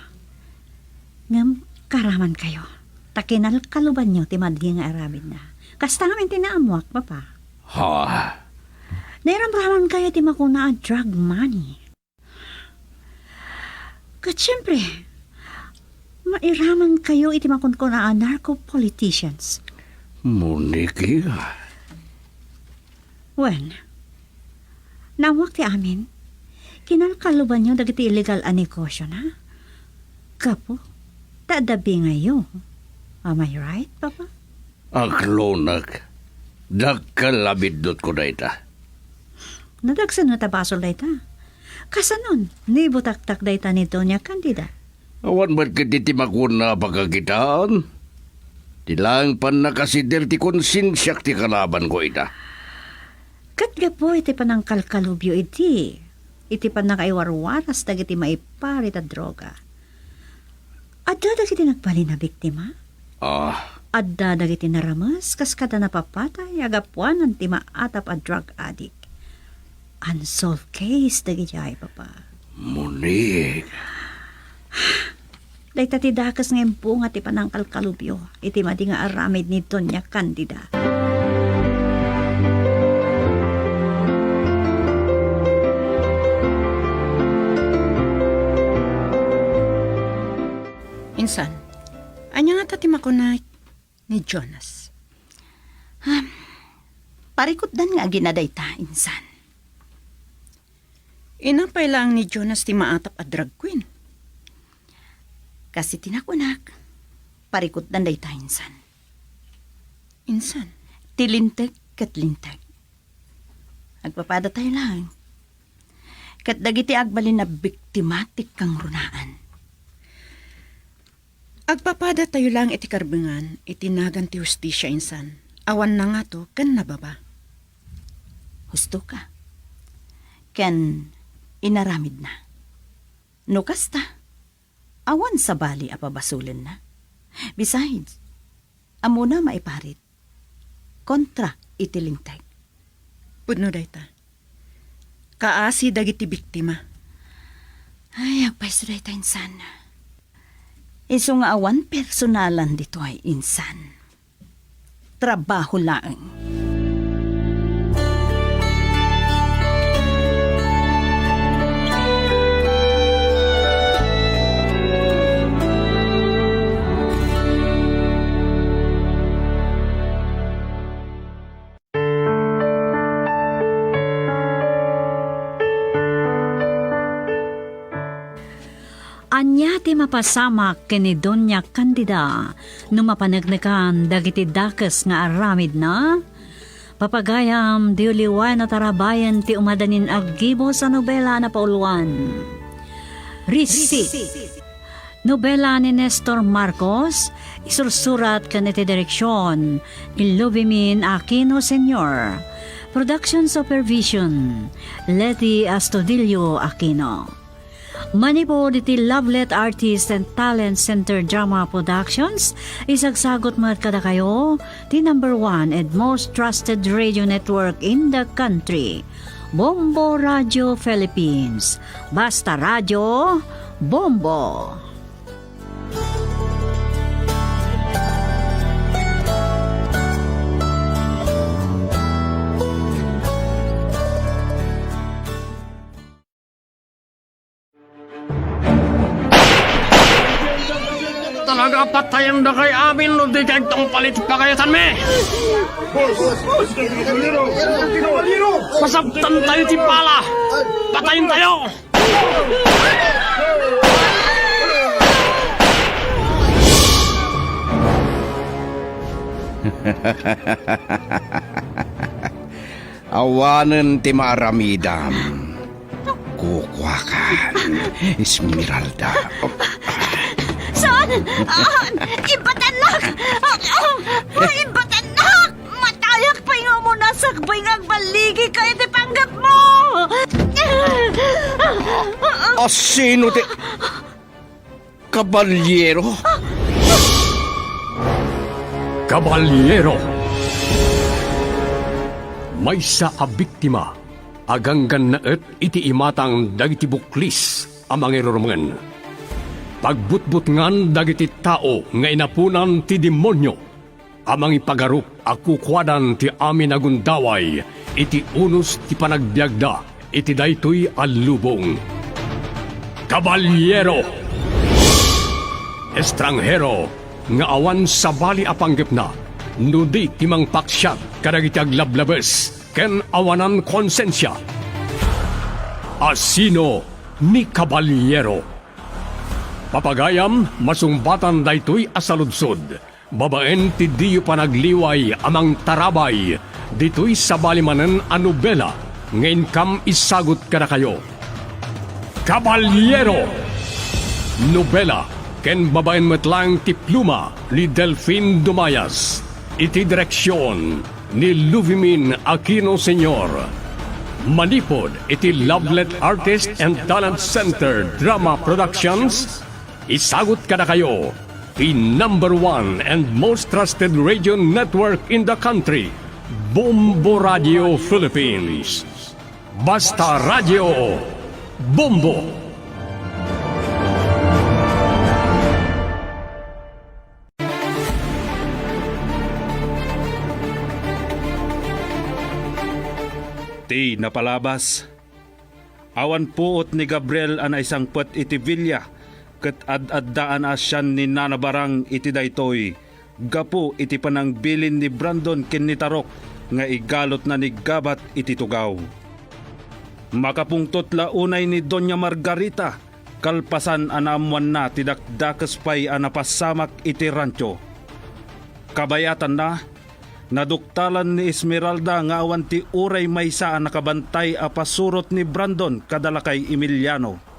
Ngam karaman kayo. Takinal kaluban nyo ti madgi nga aramid na. Kasta ngamin tinaamuak, papa. Ha? Nairamraman kayo ti makuna a drug money. Kat syempre, mairaman kayo iti makunkuna a narco-politicians. Muniki. Wen, nawak ti amin, kinalkaluban nyo dagiti illegal a negosyo na. Kapo, tadabi ngayo. Am I right, papa? Aklonak. Dakalabidot ko na ita. Nadagsan na tabasol dayta. Kasanon, ni butak-tak dayta ni Doña Candida. Awan ba't kititi makuna pagkakitaan? Tilang pan nakasider ti konsensyak ti kalaban ko ita. Katga po iti panangkalkalubyo iti. Iti panangkaiwarwaras dagiti maiparit a droga. Adda dagiti nagbali na biktima? Adda dagiti naramas kas kada napapatay agapuanan ti maatap a drug addict. Unsolved case dagiti ay papa. Munik. Dayta ti dakas nga bunga ti panangkalkalubyo iti madi nga aramid ni Doña Candida. Insan, anya nga tati makunay ni Jonas. Parikot dan nga ginaday ta, insan. Inapay lang ni Jonas ti maatap a drag queen. Kasi tinakunak, parikot dan day ta, insan. Insan? Tilintag kat lintag. Agpapada tayo lang. Kat dagiti agbalin na biktimatik kang runaan. Agpapada tayo lang iti karbengan, itinagan ti hustisya insan. Awan na nga to, kan nababa. Husto ka. Ken inaramid na. No kasta, awan sa bali apabasulan na. Besides, amo na maiparit. Kontra itilingtag. Pudno dayta. Kaasi dagiti biktima. Ay, agpay sa dayta insan. Iso nga awan personalan dito ay insan. Trabaho lang. Anya ti mapasamak kini Donya Candida no mapanagnakan dagiti dakes nga aramid na. Papagayam di uliwan na tarabayan ti umadanin aggibo sa nobela na pauluan. Receipt. Nobela ni Nestor Marcos, isursurat kaniti direksyon ni Lubimin Aquino Sr. Production Supervision, Letty Astudillo Aquino. Manipod iti Lovelet Artist and Talent Center Drama Productions, isagsagot mat kada kayo, the #1 and most trusted radio network in the country, Bombo Radio Philippines. Basta Radio, Bombo! Talaga patayan na kay amin no di kay tong palit pa kayo san me. Pasabtan tayo ti pala. Patayin tayo. Awanan ti maaramidam. Kukwakan, Esmeralda. Saan? Ibatanak! Ibatanak! Matayak pa nga mo nasakbay nga baligi ka iti panggap mo! Sino ti... Kabalyero? Kabalyero. May sa abiktima, aganggan na iti imatang dagiti buklis amang irurumangan. Pagbutbut ngan dagiti tao nga inapunan ti demonyo, amang ipagarup akukwadan ti amin agundaway, iti unos ti panagbiagda, iti daytoy alubong. Kabalyero! Estranghero, nga awan sa bali apanggip na, nudi timang paksyat kadagiti aglablabes, ken awanan konsensya. Asino ni Kabalyero? Papagayam, masumbatan daytoy asaludsod. Babaen ti diyo panagliway amang tarabay. Ditoy sa balimanen a nobela. Ngayon kam isagot kada kayo. Kabalyero! Nobela, ken babaen metlang ti pluma ni Delphine Dumayas. Iti direksyon ni Luvimin Aquino Sr. Manipod iti Lovelet Artist and Talent Center Drama Productions. Isagot kada kayo, the #1 and most trusted radio network in the country, Bombo Radio Philippines. Basta Radio, Bombo! Ti napalabas. Awan puot ni Gabriel ana isang pet iti Villa, ket ad-addaan asyan ni nanabarang iti daytoy. Gapo iti panangbilin ni Brandon ken ni Tarok nga igalot na ni Gabat iti tugaw. Makapungtot launay ni Doña Margarita, kalpasan anamuan na ti dakdakes pay anapasamak iti rancho. Kabayatan na, naduktalan ni Esmeralda nga awan ti uray maysa nakabantay a pasurot ni Brandon kadala kay Emiliano.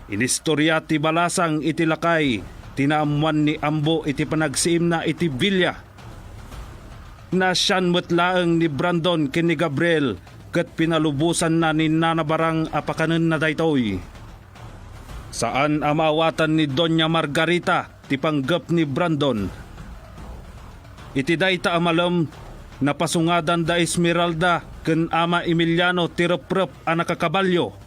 Inistorya ti balasang iti lakay, tinaamuan ni Ambo iti panagsiim na iti Villa. Nasyan mutlaeng ni Brandon ken ni Gabriel, ket pinalubusan na ni nanabarang apakanen na daytoy. Saan amawatan ni Doña Margarita ti panggap ni Brandon? Iti dayta amalam, napasungadan da Esmeralda ken ama Emiliano ti reprep a nakakabalyo.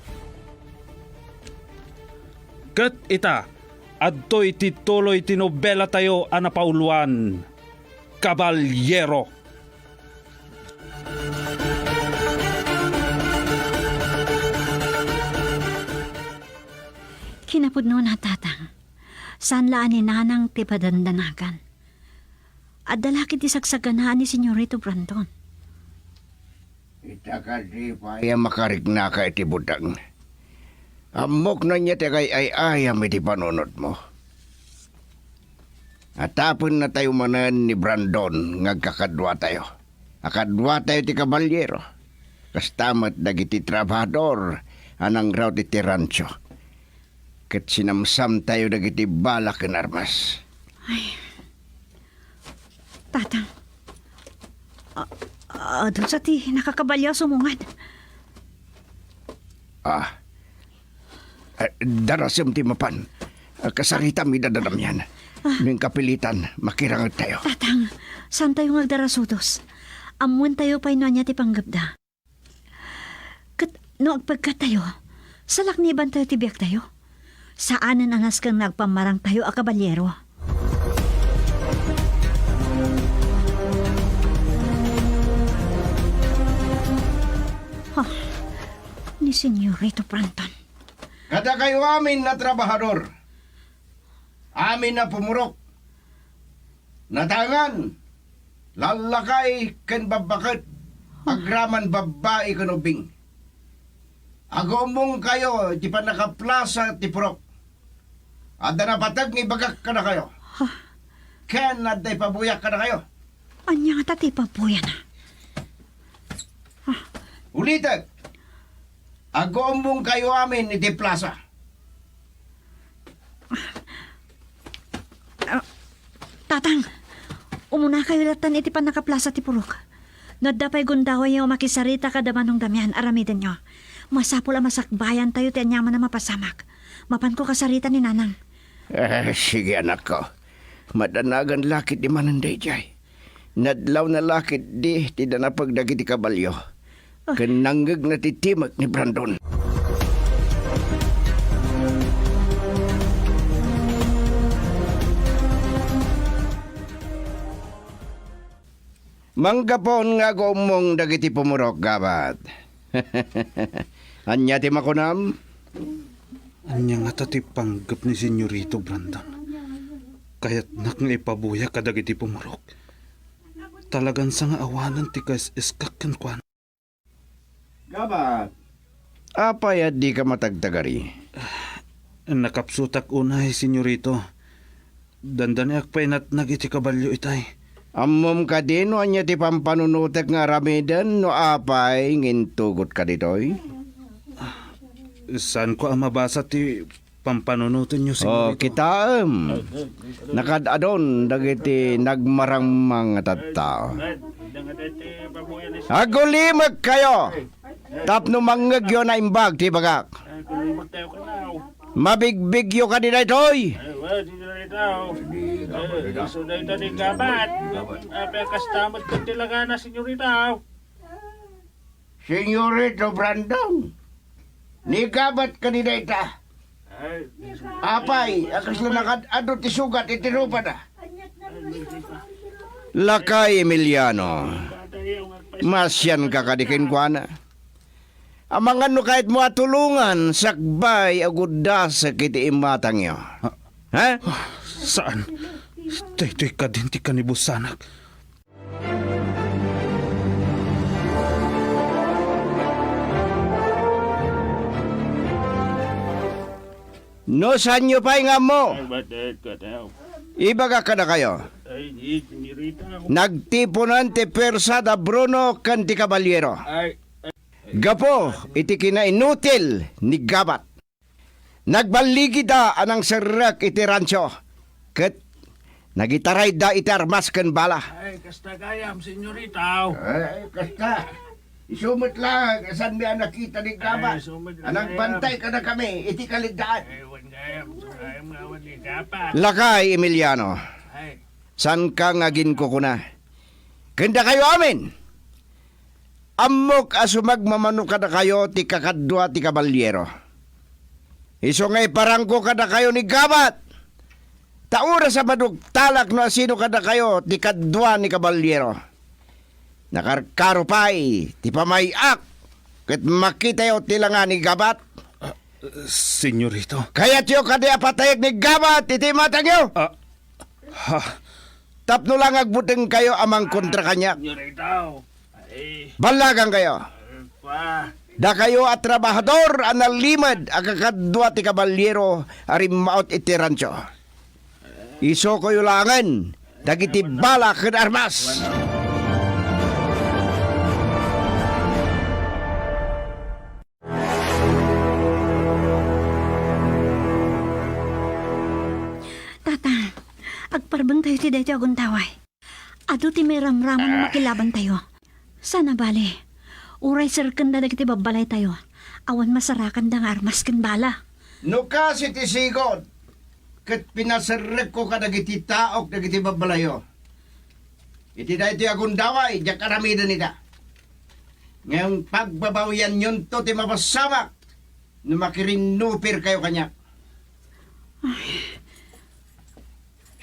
Ket ita, adtoy ti tuloy ti nobela tayo a napauluan, Kabalyero. Kinapudno na tatang, saan laan ni nanang ti padandanagan? At dalaki ti sagsaganaan ni Senyorito Brandon. Ita ka di pa makarig na ka iti budang. Amok na niya tagay ay ayam iti panunod mo. At tapon na tayo manan ni Brandon ngagkakadwa tayo. Akadwa tayo ti kabalyero. Kastamat dagiti trabador anang raw ti rancho. Kat sinamsam tayo dagiti balak ken armas. Tatang, doon sa ti nakakabalyo sumungad. Darasem ti mapan. Kasakita mi dadadam yan. Ning kapilitan, makirangat tayo. Tatang, saan tayo ngagdarasudos? Amuan tayo pa'y niya ti panggabda. No agpagkat tayo, salakniban tayo ti biyak tayo. Saanan anas kang nagpamarang tayo a kabalyero? Ni Senyorito Pranton. Kada kayo amin na trabahador. Amin na pumurok. Natangan. Lalakay ken babakat. Agraman babae kanubing. Agumong kayo di pa nakaplasa ti purok. Ada na patag ni bagak ka na kayo. Ken aday pabuyak ka na kayo. Anya nga tati pabuyan na. Ulitan. Agumong kayo amin iti plaza. Tatang, umuna kayo latan iti pan nakaplasa ti purok. Nadapay gundaway yung makisarita kada manong damihan aramiden nyo. Masapul ang masakbayan tayo ti anyaman na mapasamak. Mapan ko kasarita ni nanang. Sige anak ko. Madanagan lakit di mananday jay. Nadlaw na lakit di tidak na pagdagi ti kabalyo. Kananggag na titimak ni Brandon. Manggapon nga gumong dagiti pumurok gabat. Anya ti makunam? Anya nga tati panggap ni Senyorito Brandon. Kaya't nakang ipabuya kadagiti pumurok. Talagan sa nga awanan ti kas iskakkan kwan. Gabat. Apay at di ka matagtagari. Nakapsutak unay, Senyorito. Dandani akpay nat nagiti kabalyo itay. Ammom ka din no anya ti pampanunutek nga ramidan no apay ngintugot ka ditoy? Saan ko ang mabasa ti pampanunutan nyo, Senyorito? Kitaam. Nakadadon dagiti nagmarang mga tattao. Agulimag kayo! Tapno manggagyo na imbag ti bagak. Mabigbigyo ka din na itoy! Suday ni gabat. Ape kastamot ka tilaga na, senyorita. Senyorito Brandon, ni gabat ka din na ita. Apay, akas na nakadado ti sugat itirupa na. Lakay Emiliano, masyan ka kadikin kwa na. Amangan no kahit mo atulungan, sakbay agudda sa kiti imatang nyo. Ha? Saan? Tay ka din ti kanibusanak. No, saan nyo pa nga mo? Ibaga ka na kayo. Nagtipunan ti Persada Bruno kan ti Kabalyero. Gapo, iti kinainutil ni Gabat. Nagbaligi da anang serak iti rancho. Ket nagitaray da iti armas ken bala. Ay, kasta gayam, senyorita. Ay, kasta. Isumot lang, saan mi nakita ni Gabat? Anang bantay ka na kami, iti kaligdaan. Lakay, Emiliano. San ka ngagin ko kuna? Kenda kayo amin. Amok asumag mamano kada kayo ti kakadwa ti kabalyero. Iso ngay parangko kada kayo ni Gabat. Taura sa madugtalak no asino kada kayo ti kadwa ni kabalyero. Nakarkaro pa'y ti pamayak. Kat makita yo tilangan ni Gabat. Senyorito. Kaya tiyo kadi apatayag ni Gabat iti matang yo. Tapno lang agbuteng kayo amang kontra kanya. Balagang kayo. Da kayo at trabahador analimad ang kakadwa ti kabalyero arimaot iti rancho. Iso ko yulangan, dagiti bala ken armas. Tatang, agparbang tayo ti dayto agon taway. Ado ti may ramramon na makilaban tayo. Sana bali, uray sirken da dagiti babalay tayo. Awan masarakan da nga armas ken bala. No kasi ti sigot, ket pinasarek ko ka dagiti taok dagiti babalayo. Iti da iti agundaway, diyak karamidan nita. Ngayong pagbabawian yun to ti mapasamak, no makirinupir kayo kanya.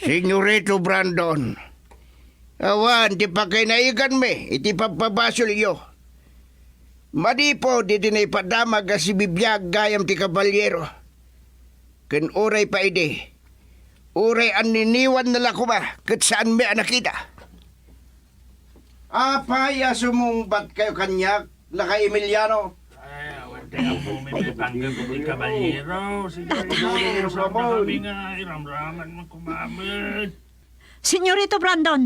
Senyorito Brandon, awan ti pakainaigan me, iti pagpabasol iyo. Madipo di dinay padamag si bibiyag gayam ti kabalyero. Ken uray pa ide. Uray an niniwan na lakuma ket saan me anakita. Apaya sumungbat kayo kanyak laka Emiliano. Senyorito Brandon,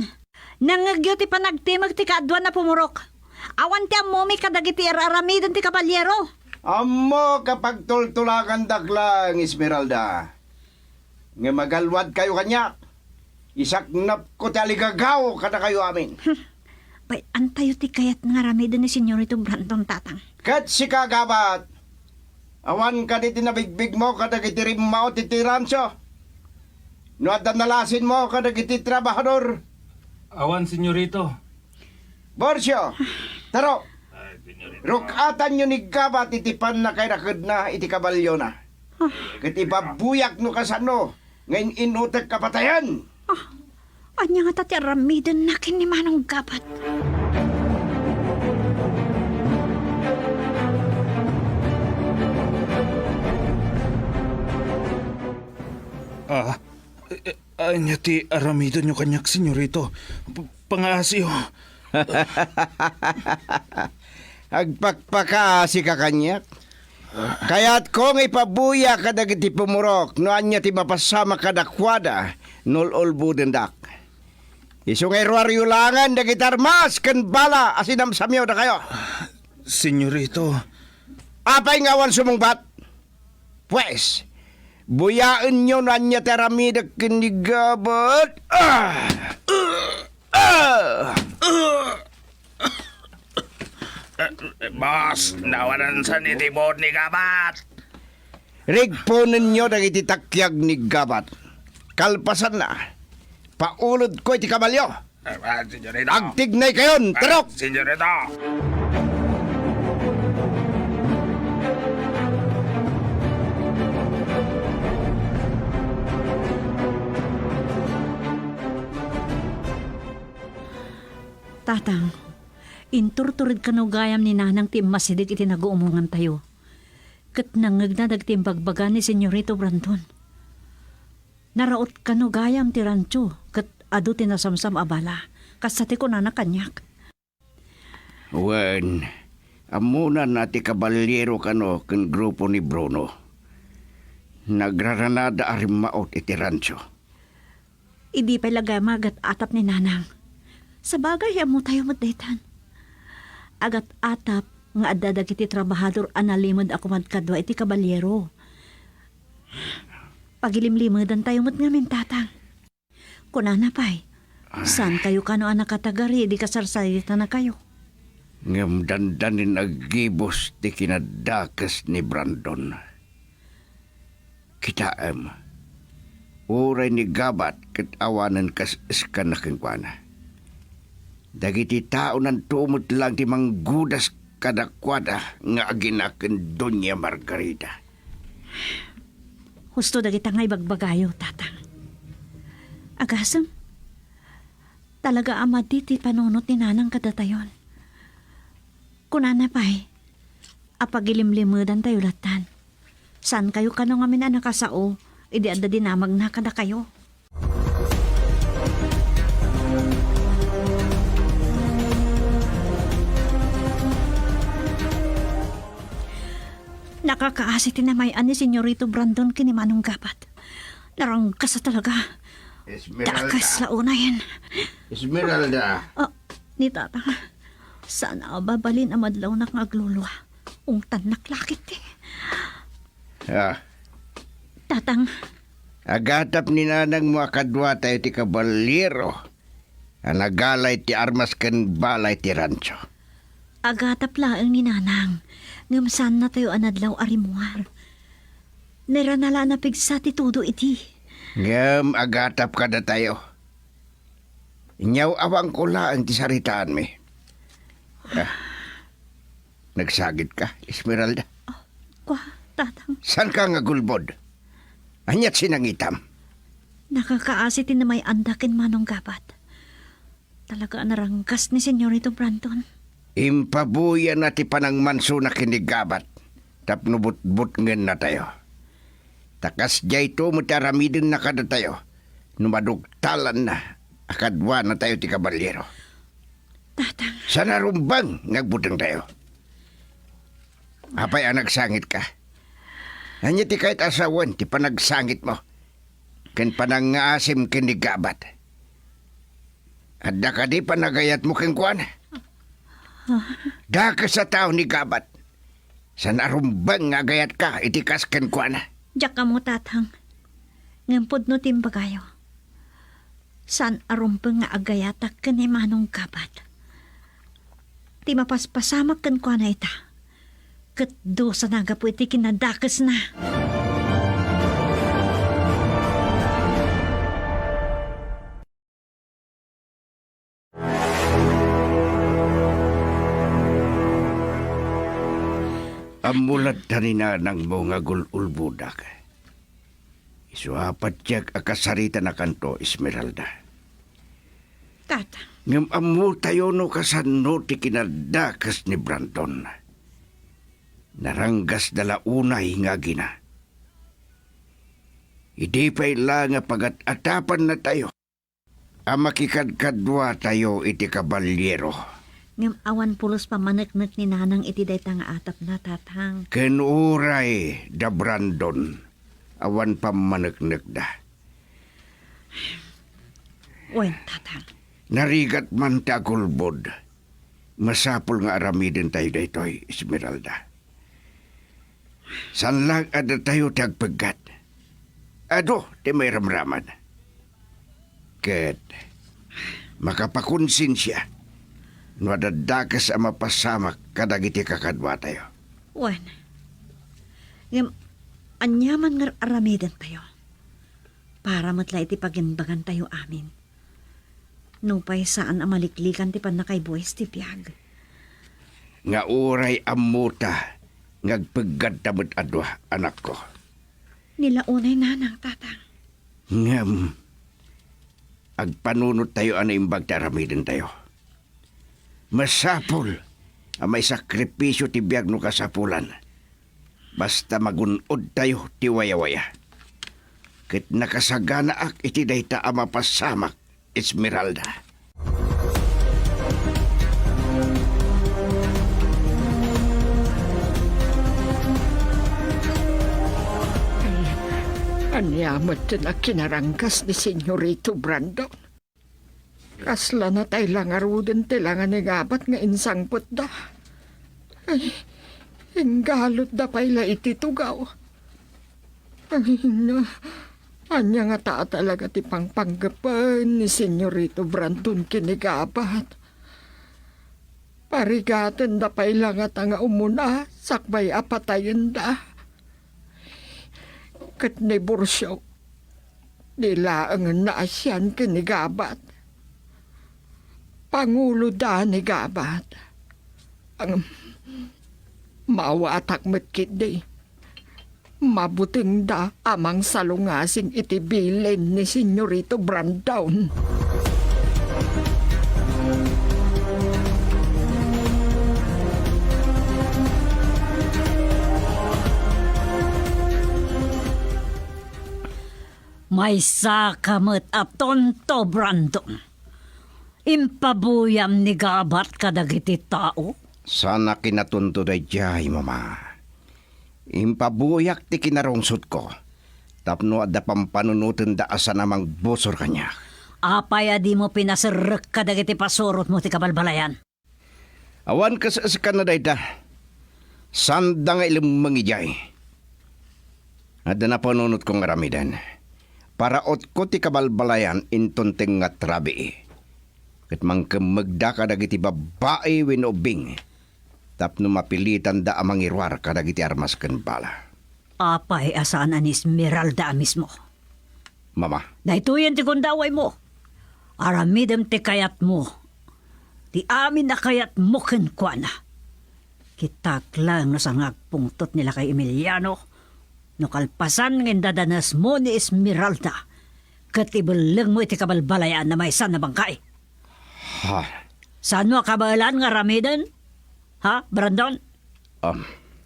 nangagyo ti panagtimag ti kaadwan na pumurok. Awan ti amomi kadagiti aramidan ti kabalyero. Amo kapag tultulakan daklang Esmeralda. Nga magalwad kayo kanyak. Isaknap ko ti aligagaw kada kayo amin. Bay, antayo ti kayat nga aramidan ni Senyorito Brandon, tatang. Kat si kagabat. Awan ka di tinabigbig mo kadagiti rimao ti tiranso. No at nalasin mo kadagiti trabahador. Awan, senyorito. Borsyo, taro. Rukatan nyo ni gabat itipan na kay rakad na iti kabalyo na. Kat ibabuyak no kasano. Ngayon inutek kapatayan. Anya nga tati aramidan nakin ni Manong Gabat. Anya ti aramidan nyo kanyak, senyorito. Pangasio. Agpakpaka si kakanyak. Kaya't kung ipabuya ka dagiti pumurok, no anya ti mapasama kadakwada, nulol budendak. Iso ngay ruaryulangan dagiti armas, ken bala, asinamsamyo na kayo. Senyorito. Apay ngawan sumungbat? Pues, buyaan nyo na anya ti aramida kinigabat. Boss, nawanan sa nitibod ni Gabat. Rigpunan nyo dagiti takyag ni gabat. Kalpasan na. Paulod ko iti kabalyo. Senyorito. Agtignay kayon, terok! Senyorito. Tatang, inturturid ka no gayam ni nanang ti masidik iti naguumungan tayo. Kat nangagnadag ti bagbaga ni Senyorito Brandon. Naraot ka no gayam ti rancho, kat adu ti nasamsam abala, kasati ko na nakanyak. Wen, amunan na ti kabalyero kano ken grupo ni Bruno. Nagraranada arimaot iti rancho. Idi pa lagamagat atap ni nanang. Sa bagay, amo tayo matdaytan. Agat atap nga adadag iti trabahador analimod ako madkadwa iti kabalyero. Pagilimlimadan tayo mat ngamin, tatang. Kunana pa'y, saan kayo kano anak katagari, di kasarsayita na kayo. Ngam dandanin agibos ti kinadakas ni Brandon. Kitaem, uray ni gabat ket awanan kas iskan na kengkwana. Dagiti tao nan tumot lang ti manggudas kadakwada nga aginaken Doña Margarita. Husto dagita nga ibagbagayo, tatang. Agasam, talaga amati ti panunot ni nanang kadatayon. Kunana pa'y, apagilimlimudan tayo latan. Saan kayo kanong amin na nakasao, idi adda dinamag na kada kayo. Nakakaasi tinamayan ni Senyorito Brandon kini Manong Gabat. Narangkas sa talaga. Dakas la unayin. Esmeralda. Oh, ni Tatang. Sana babalin ang madlaw na ngaglulwa. Ungtan naklakit eh. Ah, Tatang, agatap ni nanang mga kadwa tayo ti kabalero. Ang nagalay ti armas ken balay ti rancho. agatap laang ni Nanang. Ngamsan na tayo anadlaw arimuar. Niranala na pigsa ti tudo iti. Ngam agatap ka na tayo. Inyaw awang ko lang ti saritaan mi. Ah, nagsagit ka, Esmeralda. Kwa, Tatang. San ka nga gulbod? Anyat sinangitam. Nakakaasi tin na may andakin Manong Gabat. Talaga narangkas ni Senyorito Brandon. Impabuyan na ti panang manso na kinigabat. Tapno but-but ngen na tayo. Takas jay to mutaramidin na kada tayo. Numadugtalan na. Akadwa na tayo ti kabalyero. Tatang. Sa narumbang ngagbutang tayo. Apay nagsangit ka. Anya ti kahit asawan ti panagsangit mo. Ken panangaasim kinigabat. Adda ka di panagayat mo ken kuan. Da ka sa tao ni gabat. Sa narumbang nga gayat ka, itikas ken kuan. Diyak ka mo, Tatang. Ngampod no timbagayo. San arumpeng nga agayatak ka ni Manong Gabat. Ti mapaspasamak kan kuan na ita. Kat do sa naga po iti kinadakas na. Amulat tanina ng mga gululbudak. Isuapat tiyak akasarita na kanto, Esmeralda. Tata, Ngam amu tayo no kasano ti kinadakas ni Brandon. Naranggas dala unay nga gina. Idi pa'y lang nga pagat-atapan na tayo. Amakikadkadwa tayo iti kabalyero. Ngam awan pulos pamanaknak ni Nanang iti dayta nga atap na, Tatang. Kenuray da Brandon. Awan pamanaknak da. Wen, Tatang. Narigat man ta gulbod. Masapul nga aramidin tayo daytoy, Esmeralda. San lang ada tayo tagpagat. Ado, di may ramraman. Ket, makapakonsensya. Nadadakas ang mapasamak kadagiti kakadwa tayo. Wen. Ngam, anyaman nga aramidan tayo. Para matla iti paginbagan tayo amin. Nupay saan amaliklikan ti panakaybuwes ti piyag. Nga uray amuta, ngagpagad tamad adwa, anak ko. Nilaunay Nanang, Tatang. Ngam, agpanunod tayo ana imbag taramidin tayo. Masapul, ang may sakripisyo ti biyag no kasapulan. Basta magunod tayo ti waya-waya. Kit nakasagana ak iti dayta ama pasamak, Esmeralda. Anyamot na kinarangkas ni Senyorito Brandon. Kasla na tayo lang aruden tilangan ni Gabat nga insangpot da. Ay, inggalot da pala ititugaw. Ay, na, anya nga taa talaga ti pangpanggapan ni Senyorito Brandon kinigabat. Parigatan da pala nga tanga umuna, sakbay apatayin da. Kat ni Bursyo, nila ang naasyan kinigabat. Pangulo da ni Gabat. Ang mawatak matkidi. Mabuting da amang salungasing itibilin ni Senyorito Brandon. May sakamot apton to Brandon. Impabuyam ni Gabat kadagiti tao. Sana kinatunto da jay, mama. Impabuyak ti kinarungsot ko. Tapno adda pampanunutin da asa namang busor kanya. Apay di mo pinasarek ka dagiti pasurot mo ti kabalbalayan. Awan ka sa Canada ita. Sanda nga ilang mangijay. Adda na panunot kong aramidan. Para ot ko ti kabalbalayan intunteng nga trabi. Kat mangkamagda ka dagiti babae winobing. Tapno mapilitan da amang irwar ka dagiti armas ken bala. Apay asaan ani Esmeralda mismo. Mama. Dahituyan ti kundaway mo. Aramidem ti kayat mo. Ti amin na kayat mo kenkwana. Kitak lang no sa ngagpungtot nila kay Emiliano. No kalpasan ng dadanas mo ni Esmeralda. Katibuleng mo iti kabalbalayan na may san na bangkay. Ha? Saan mo kabalan nga ramidan? Ha, Brandon?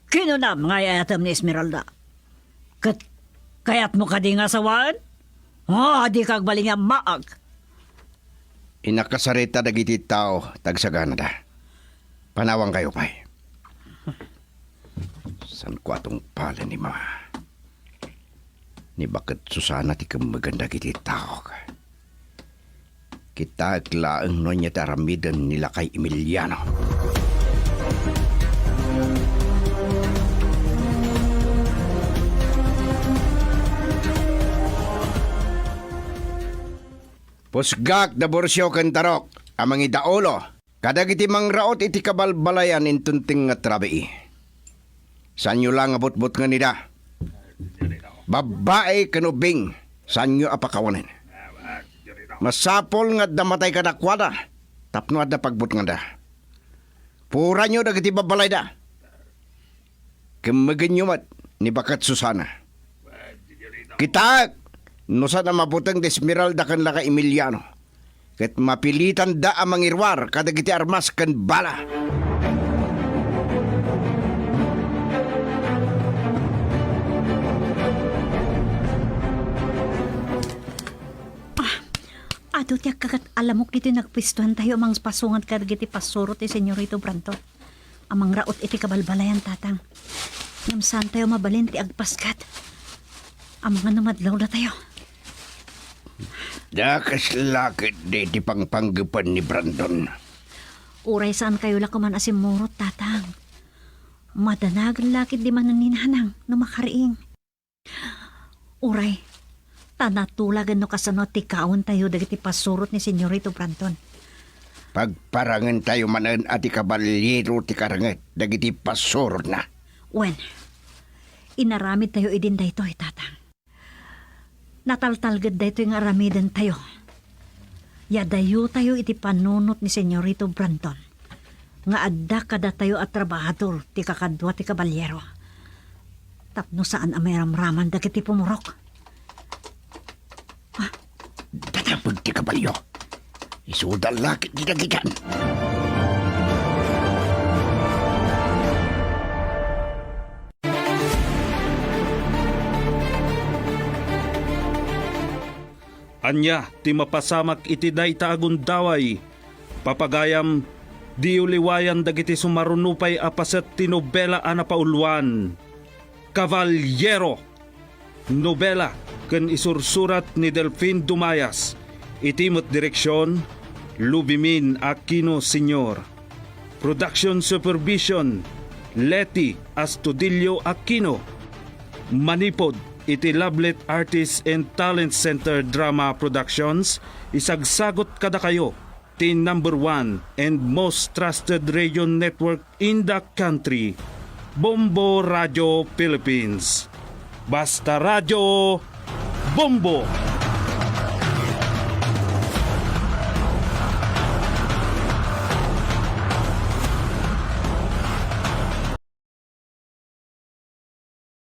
Kinunam nga yatam ni Esmeralda. Kayat mo ka di nga sawaan? Di kag bali nga maag. Inakasarita dagiti tao tagsagana da. Panawang kayo pay. San ko atong pala ni mama. Ni bakit Susana ti kamaganda kiti tao ka. Kita aglaang no niya taramidan nila kay Emiliano. Pusgak da borsyo ken tarok, amang idaulo, kadagiti mangraot iti kabalbalayan intunting nga trabi. Sanyo lang abot-bot nga nida. Babae kanubing, sanyo apakawanin. Masapol nga damatay kadakwada, tapno at da pagbut nga da. Pura nyo dagiti babalay da. Kemagin nyo mat, ni bakat Susana. Kita, no sana mabutang Esmeralda kan laka Emiliano. Ket mapilitan da amang irwar kadagiti armas kan bala. Ado tiyak kagat alamok dito nagpistuhan tayo amang pasungan kadagiti pasurot ti Senyorito Branton. Amang raot iti kabalbalayan tatang. Ngamsaan tayo mabalin ti agpaskat. Amang namadlaw na tayo. Dakas lakit di pangpanggapan ni Brandon. Uray saan kayo lakuman asimurot tatang. Madanagan lakit di mananinhanang no makariing. Uray, tanatulagan no kasano ti kaon tayo dagiti pasurot ni Senyorito Branton. Pagparangan tayo manan ati kabalyero ti karangat dagiti pasurot na. Wen, inaramid tayo idin dayto tatang. Nataltalgad dayto yung aramidan tayo. Yadayo tayo iti panunot ni Senyorito Branton. Nga adda kada tayo at trabahador ti kakadwa ti kabalyero. Tapno saan amay ramraman dagiti pumurok. Tatapag ti kabalyo. Isudal lakit di dagigan. Anya, ti mapasamak iti dayta agundaway. Papagayam, di uliwayan dagiti sumarunupay apaset ti nobela ana pauluan. Cavaliero. Nobela ken isursurat ni Delfin Dumayas. Itimot direksyon, Lubimin Aquino Sr. Production Supervision, Leti Astudillo Aquino. Manipod, iti Lablet Artists and Talent Center Drama Productions, isagsagot kada kayo, ti #1 and most trusted radio network in the country, Bombo Radio Philippines. Basta Radio, Bombo!